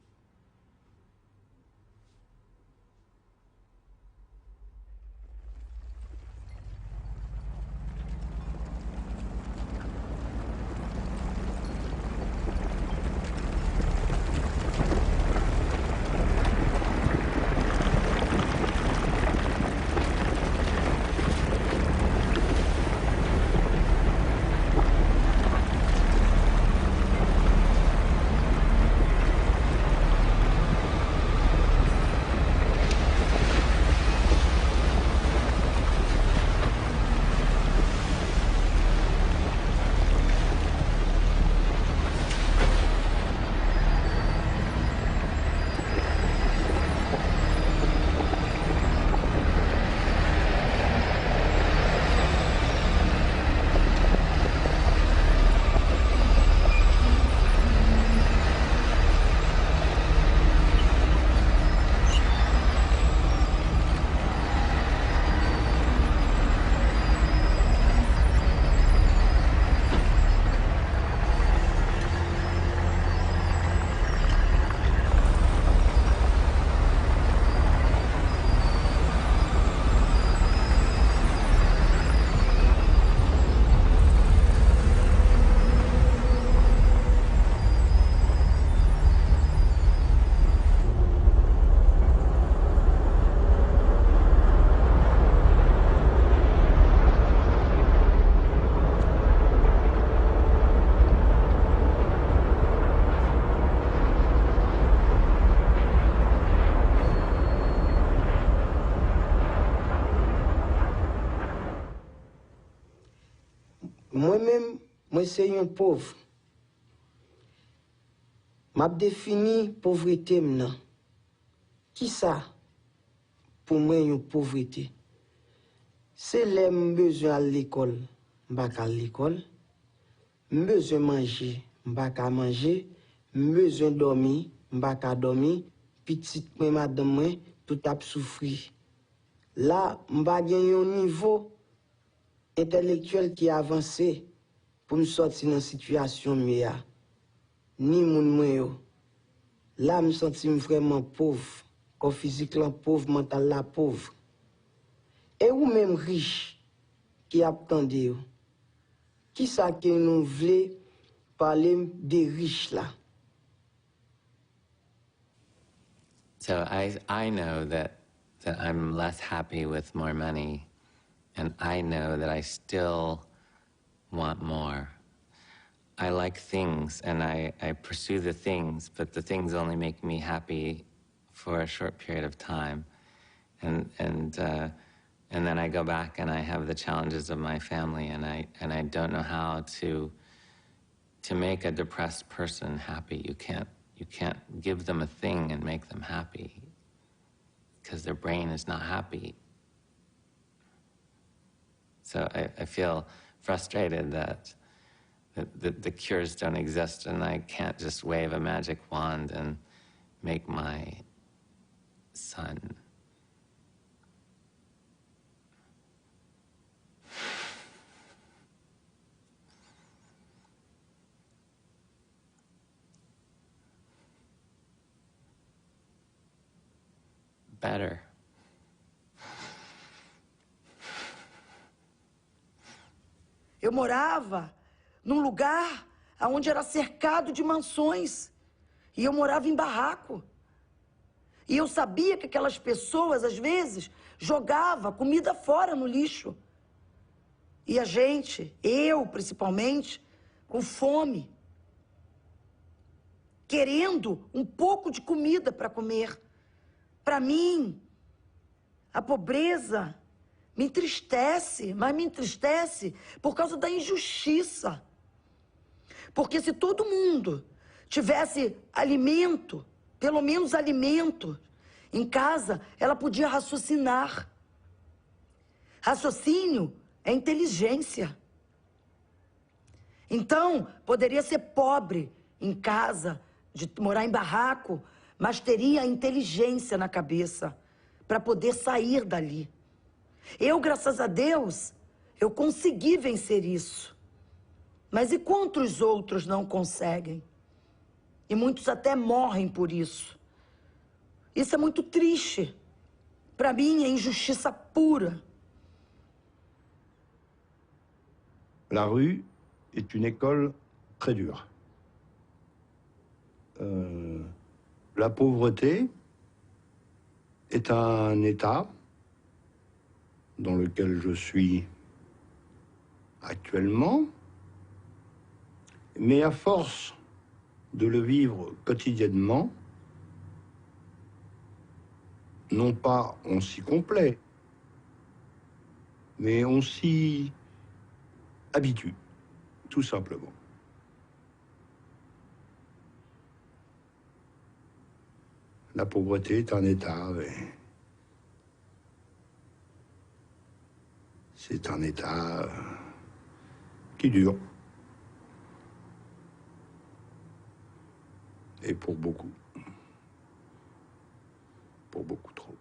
Moi-même, moi c'est un pauvre. M'a défini pauvreté maintenant. Qui ça? Pour moi, une pauvreté. C'est les besoin à l'école, m'pas à l'école. Besoin manger, m'pas à manger. Besoin dormir, m'pas à dormir. Petite moi madame moi, tout a souffri. Là, m'pas gagner un niveau intellectuel qui a avancé pour me sortir dans une situation meilleure. Ni moun mwen yo. Là, me sens vraiment pauvre. Corps physique là pauvre, mental là pauvre. Et ou même riche qui attendent yo. Qui ça que nous voulons parler des riches là?
So I know that I'm less happy with more money, and I know that I still want more. I like things, and I pursue the things, but the things only make me happy for a short period of time, and then I go back and I have the challenges of my family, and I don't know how to make a depressed person happy. You can't give them a thing and make them happy, because their brain is not happy. So I feel frustrated that the cures don't exist, and I can't just wave a magic wand and make my son better.
Eu morava num lugar onde era cercado de mansões. E eu morava em barraco. E eu sabia que aquelas pessoas, às vezes, jogavam comida fora no lixo. E a gente, eu principalmente, com fome, querendo um pouco de comida para comer. Para mim, a pobreza me entristece, mas me entristece por causa da injustiça. Porque se todo mundo tivesse alimento, pelo menos alimento, em casa, ela podia raciocinar. Raciocínio é inteligência. Então, poderia ser pobre em casa, de morar em barraco, mas teria a inteligência na cabeça para poder sair dali. Eu, graças a Deus, eu consegui vencer isso. Mas e quantos outros não conseguem? E muitos até morrem por isso. Isso é muito triste. Para mim, é injustiça pura.
La rue est une école très dure. La pauvreté est un état dans lequel je suis actuellement, mais à force de le vivre quotidiennement, non pas on s'y complaît, mais on s'y habitue, tout simplement. La pauvreté est un état, c'est un état qui dure. Et pour beaucoup trop.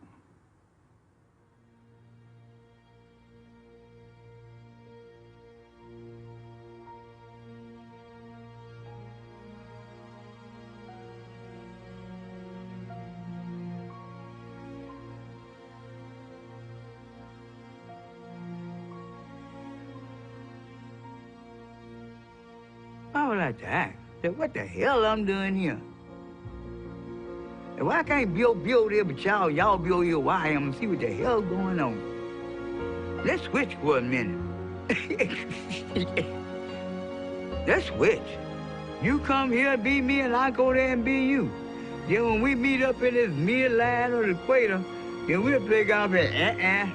I would like to ask, what the hell I'm doing here? And why I can't be over there, but y'all be over here where I am and see what the hell going on? Let's switch for a minute. Let's switch. You come here and be me, and I go there and be you. Then when we meet up in this midline or the equator, then we'll play golf at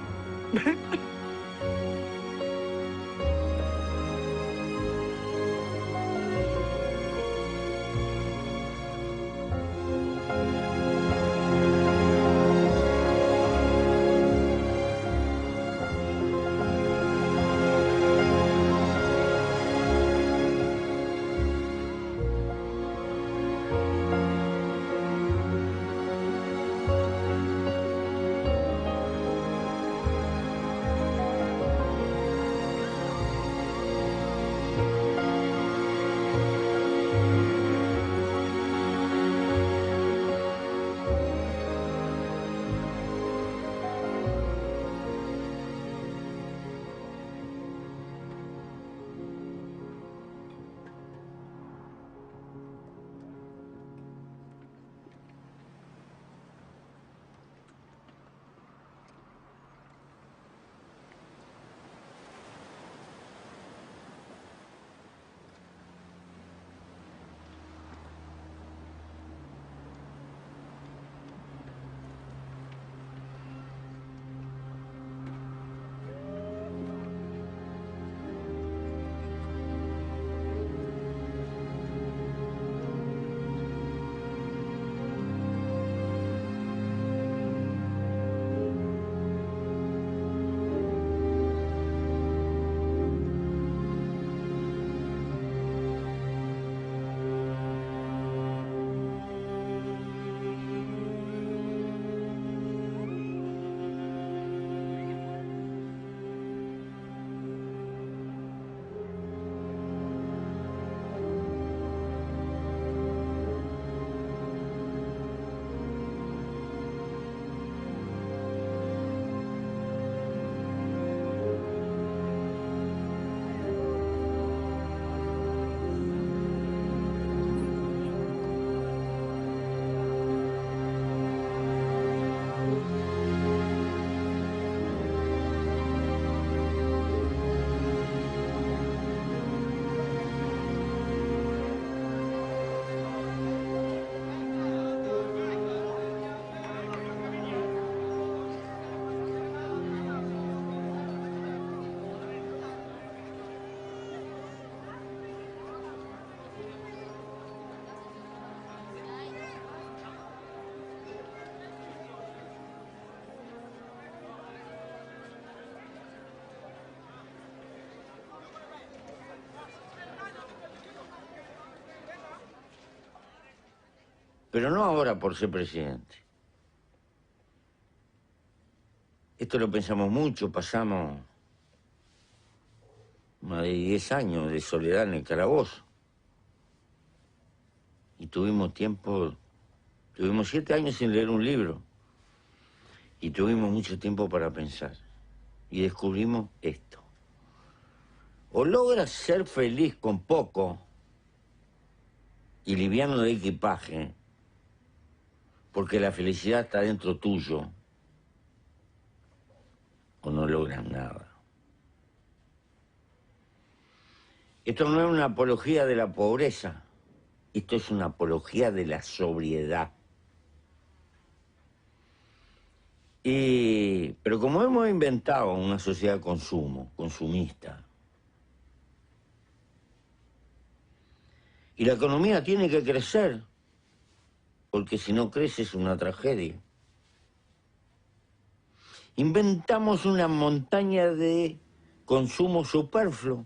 Pero no ahora por ser presidente. Esto lo pensamos mucho, pasamos más de 10 años de soledad en el calabozo. Y tuvimos 7 años sin leer un libro. Y tuvimos mucho tiempo para pensar. Y descubrimos esto. O logras ser feliz con poco y liviano de equipaje, porque la felicidad está dentro tuyo, o no logras nada. Esto no es una apología de la pobreza, esto es una apología de la sobriedad. Pero como hemos inventado una sociedad de consumo, consumista, y la economía tiene que crecer, porque si no crece es una tragedia. Inventamos una montaña de consumo superfluo,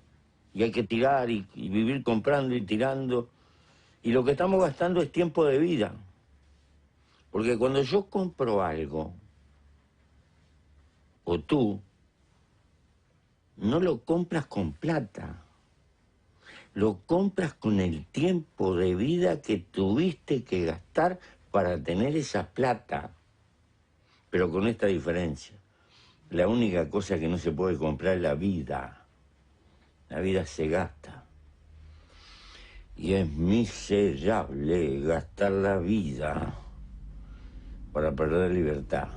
y hay que tirar y vivir comprando y tirando, y lo que estamos gastando es tiempo de vida. Porque cuando yo compro algo, o tú, no lo compras con plata, lo compras con el tiempo de vida que tuviste que gastar para tener esa plata. Pero con esta diferencia, la única cosa que no se puede comprar es la vida. La vida se gasta. Y es miserable gastar la vida para perder libertad.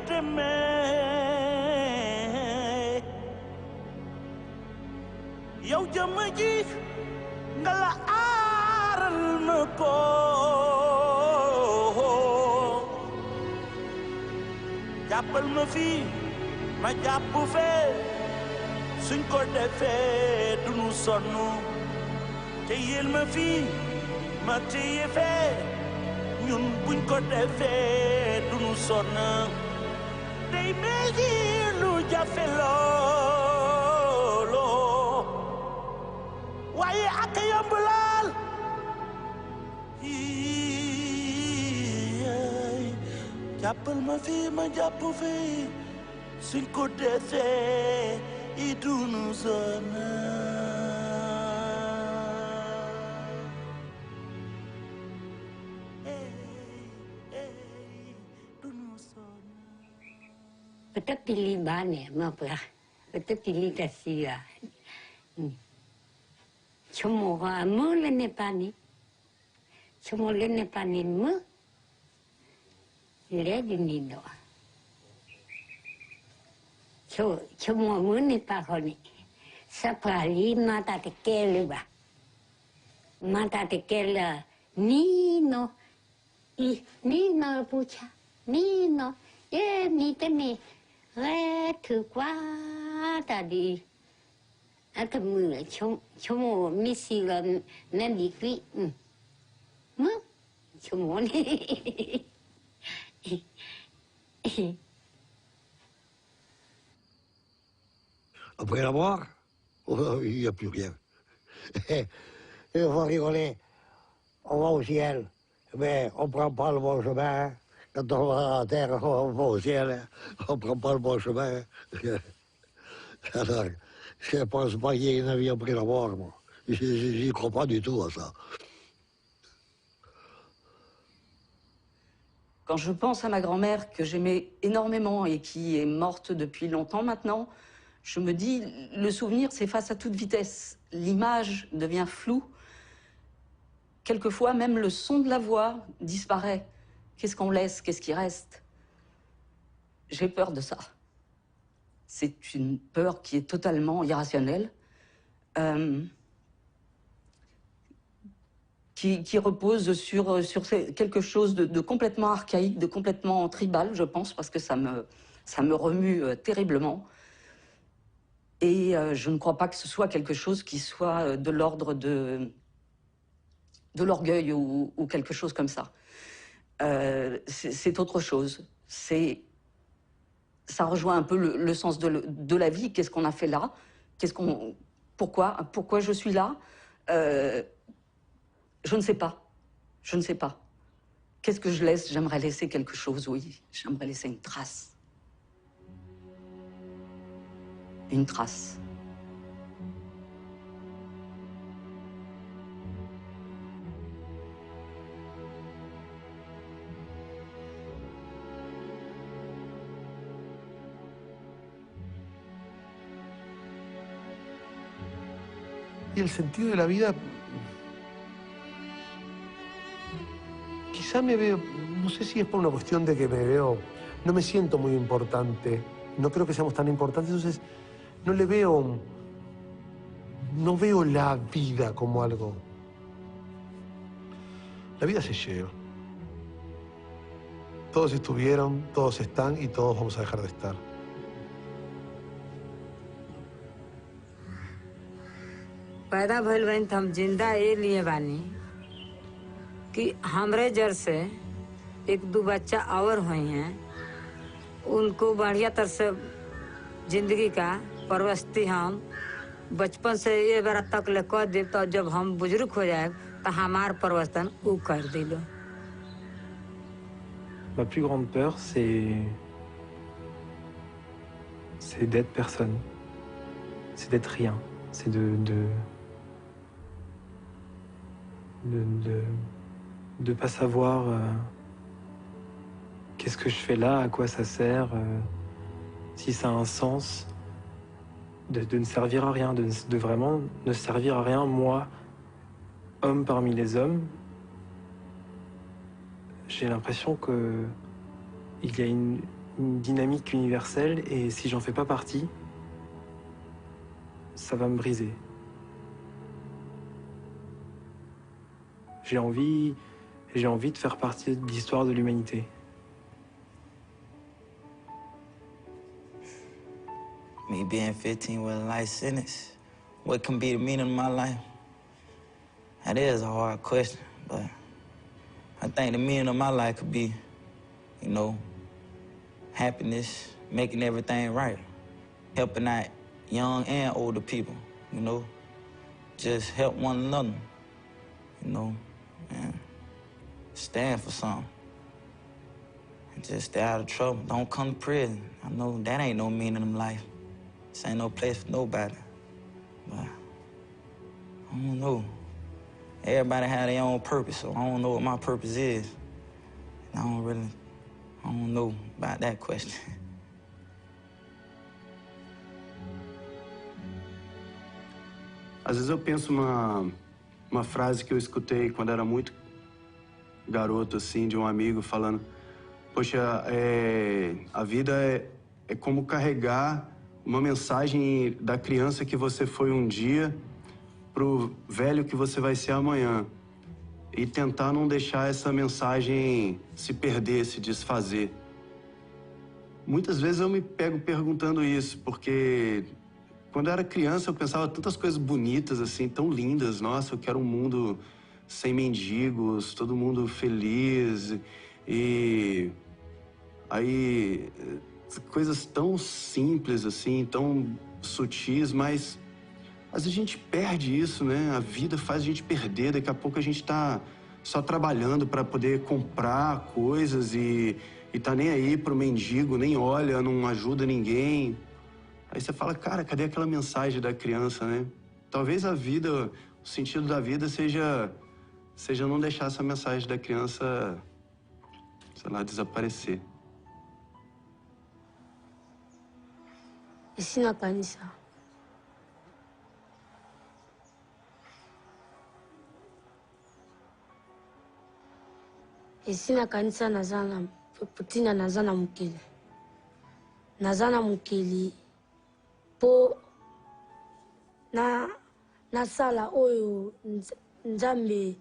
demee yow jëmm ji nga la aaral ma ko jàppal ma fii ma jàpp fee suñ ko defee duñu sonn téyel ma fii ma téye fee ñun buñ ko defee duñu sonn day meegi lu jafe loolo waaye ak yomb laal jàppal ma fii ma jàpp fii suñ ko defee i duñu sonn
Betul pilih banyak, apa? Betul pilih kasih lah. Cuma kamu lene pani, cuma lene pani mu, lagi ni doa. Cuma mu ni pakoni, sepali mata tekel bah, mata tekel Nino, Nino pucha, Nino, ni tene. Thứ quá ta đi, cái mưa chому misi là nên đi quỷ, mưa chому đi.
Après la mort, il n'y a plus rien. Il faut rigoler. On va au ciel, mais on ne prend pas le bon chemin. Quand on va à la terre, on va au ciel, on ne prend pas le bon chemin. Alors, je ne pense pas qu'il y ait une vie après la mort, moi. Je n'y crois pas du tout à ça.
Quand je pense à ma grand-mère que j'aimais énormément et qui est morte depuis longtemps maintenant, je me dis, le souvenir s'efface à toute vitesse. L'image devient floue. Quelquefois, même le son de la voix disparaît. Qu'est-ce qu'on laisse? Qu'est-ce qui reste? J'ai peur de ça. C'est une peur qui est totalement irrationnelle, qui repose sur quelque chose de complètement archaïque, de complètement tribal, je pense, parce que ça me remue terriblement. Et je ne crois pas que ce soit quelque chose qui soit de l'ordre de l'orgueil ou quelque chose comme ça. C'est autre chose. Ça rejoint un peu le sens de la vie. Qu'est-ce qu'on a fait là? Pourquoi je suis là? Je ne sais pas. Je ne sais pas. Qu'est-ce que je laisse? J'aimerais laisser quelque chose, oui. J'aimerais laisser une trace. Une trace.
Y el sentido de la vida, quizá me veo, no sé si es por una cuestión de que me veo, no me siento muy importante, no creo que seamos tan importantes, entonces no le veo, no veo la vida como algo. La vida se lleva. Todos estuvieron, todos están y todos vamos a dejar de estar.
पैदा भइल बानी त हम जिंदा ये लिए बानी कि हमरे जर से एक दो बच्चा और हुई हैं, उनको बढ़िया तरह से जिंदगी का परवस्ती हम बचपन से ये बार तक ले कर दे, तो जब हम बुजुर्ग हो जाए तो हमार परवस्तन उ कर दिलो।
Ma plus grande peur, c'est d'être personne, c'est d'être rien, c'est de pas savoir qu'est-ce que je fais là, à quoi ça sert, si ça a un sens, de ne servir à rien, de vraiment ne servir à rien, moi, homme parmi les hommes. J'ai l'impression qu'il y a une dynamique universelle et si j'en fais pas partie, ça va me briser. J'ai envie de faire partie de l'histoire de l'humanité.
Me being 15 with a life sentence, what can be the meaning of my life? That is a hard question, but I think the meaning of my life could be, you know, happiness, making everything right, helping out young and older people, you know, just help one another, you know, and stand for something. And just stay out of trouble. Don't come to prison. I know that ain't no meaning in life. This ain't no place for nobody. But I don't know. Everybody have their own purpose, so I don't know what my purpose is. I don't know about that question.
Às vezes eu penso uma frase que eu escutei quando era muito garoto, assim, de um amigo falando: poxa, a vida é como carregar uma mensagem da criança que você foi um dia pro velho que você vai ser amanhã. E tentar não deixar essa mensagem se perder, se desfazer. Muitas vezes eu me pego perguntando isso, porque quando eu era criança eu pensava tantas coisas bonitas, assim, tão lindas. Nossa, eu quero um mundo sem mendigos, todo mundo feliz. E aí, coisas tão simples, assim, tão sutis, mas às vezes a gente perde isso, né? A vida faz a gente perder. Daqui a pouco a gente tá só trabalhando para poder comprar coisas e tá nem aí pro mendigo, nem olha, não ajuda ninguém. Aí você fala, cara, cadê aquela mensagem da criança, né? Talvez a vida, o sentido da vida seja não deixar essa mensagem da criança, sei lá, desaparecer.
Esse na kanisa. Esina kanisa nazana putina nazana mukili. Nazana mukili po na sala oyo nzambe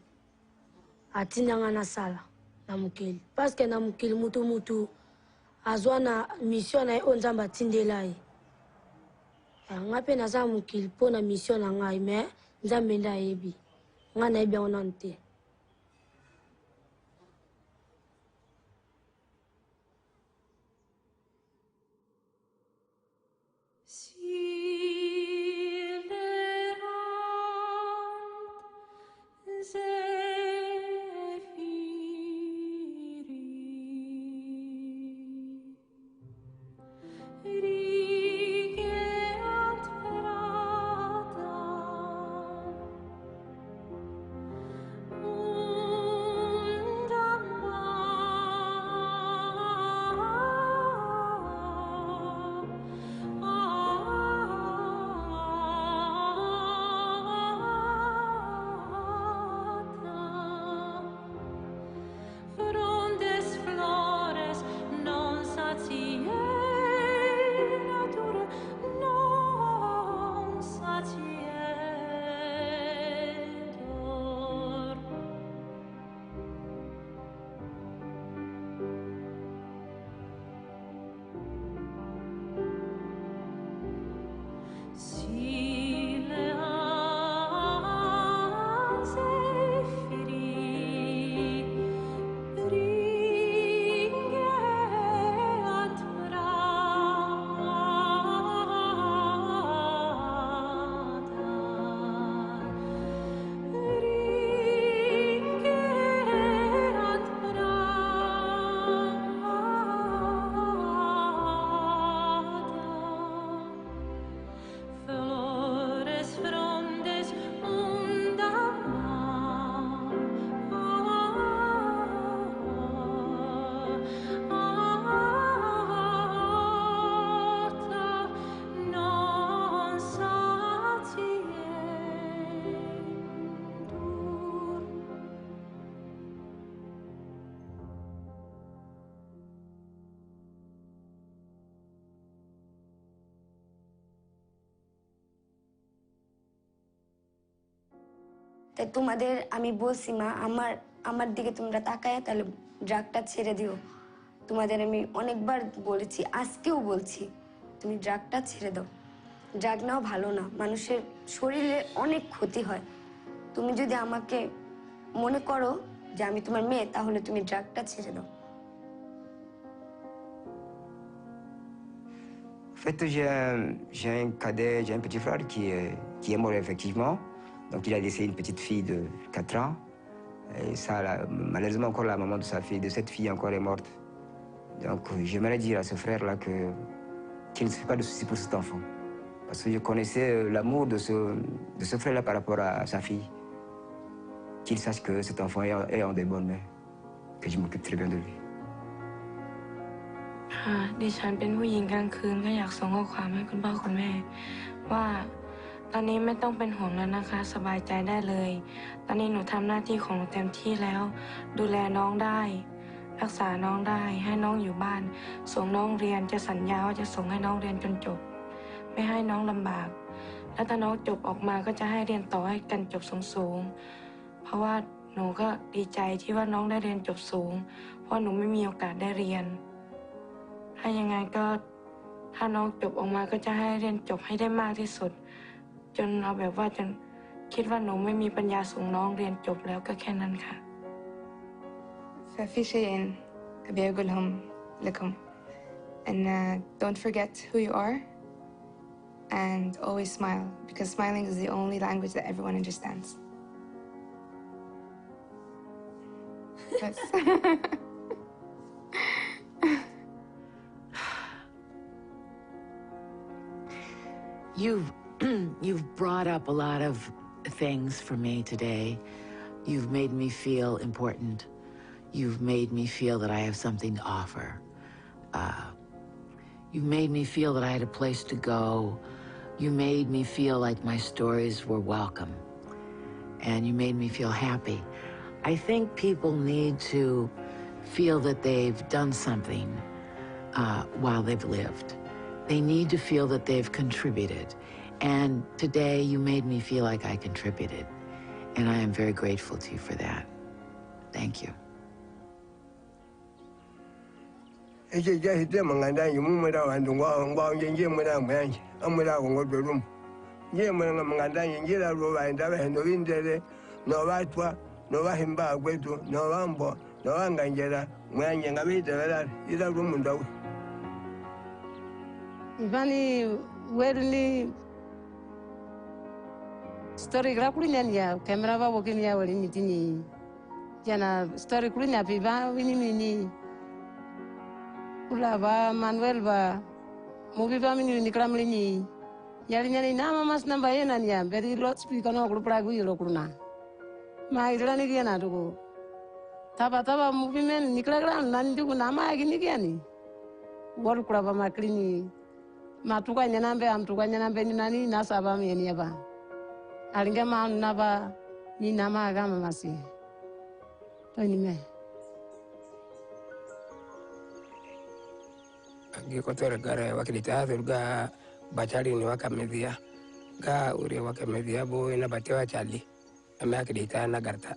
atinanga na sala na mukili. Parce que na mukili mutu azwa na mission na o nzambe atindela ye. Ngape nazana mukili po na mission na ngai mais nzambe nda yebi. Nga na yebi onante.
তাই তোমাদের আমি বলছি মা, আমার দিকে তোমরা তাকায় তাহলে ড্রাগটা ছেড়ে দিও। তোমাদের আমি অনেকবার বলেছি, আজকেও বলছি, তুমি ড্রাগটা ছেড়ে দাও। ড্রাগ নাও ভালো না, মানুষের শরীরে অনেক ক্ষতি হয়। তুমি যদি আমাকে মনে করো যে আমি তোমার মেয়ে, তাহলে তুমি ড্রাগটা ছেড়ে দাও।
En fait, j'ai un cadet, j'ai un petit frère qui est mort effectivement. Donc il a laissé une petite fille de 4 ans. Et ça, malheureusement, encore la maman de cette fille encore est morte. Donc j'aimerais dire à ce frère-là qu'il ne se fait pas de soucis pour cet enfant. Parce que je connaissais l'amour de ce frère-là par rapport à sa fille. Qu'il sache que cet enfant est en des bonnes mains. Que je m'occupe très bien de lui.
ค่ะดิฉันเป็นผู้หญิงกลางคืนก็อยากส่งข้อความให้คุณพ่อคุณแม่ว่าตอนนี้ไม่ต้องเป็นห่วงแล้วนะคะสบายใจได้เลยตอนนี้หนูทำหน้าที่ของหนูเต็มที่แล้วดูแลน้องได้รักษาน้องได้ให้น้องอยู่บ้านส่งน้องเรียนจะสัญญาว่าจะส่งให้น้องเรียนจนจบไม่ให้น้องลำบากแล้วถ้าน้องจบออกมาก็จะให้เรียนต่อให้กันจบสูงๆเพราะว่าหนูก็ดีใจที่ว่าน้องได้เรียนจบสูงเพราะหนูไม่มีโอกาสได้เรียนถ้ายังไงก็ถ้าน้องจบออกมาก็จะให้เรียนจบให้ได้มากที่สุดจนเอาแบบว่าจนคิดว่าหนูไม่มีปัญญาส่งน้องเรียนจบแล้วก็แค่นั้นค่ะ
ففي شيئين أبي أقولهم لكم and don't forget who you are and always smile because smiling is the only language that everyone understands. Yes.
You've brought up a lot of things for me today. You've made me feel important. You've made me feel that I have something to offer. You made me feel that I had a place to go. You made me feel like my stories were welcome. And you made me feel happy. I think people need to feel that they've done something while they've lived. They need to feel that they've contributed. And today you made me feel like I contributed. And I am very grateful to you for that. Thank you.
Ivani werni story gra kulinya ya kamera ba wokini ya wali mitini jana story kulinya pi ba wini mini ula ba Manuel ba movie ba mini ni kram lini yali nyani nama mas namba yena nya beri lot speaker no kulu pragu yelo kuluna ma idra ni gena dugo taba movie men nikla gram nan dugo nama agini gani wol kula ba maklini matuka nyanambe amtuka nyanambe ni nani nasaba meni yaba alinga ma naba ni nama agama masi to ni me
agi kotor gara wakilita turga bachari ni wakamedia ga uri wakamedia bo ina batewa chali ame akilita na garta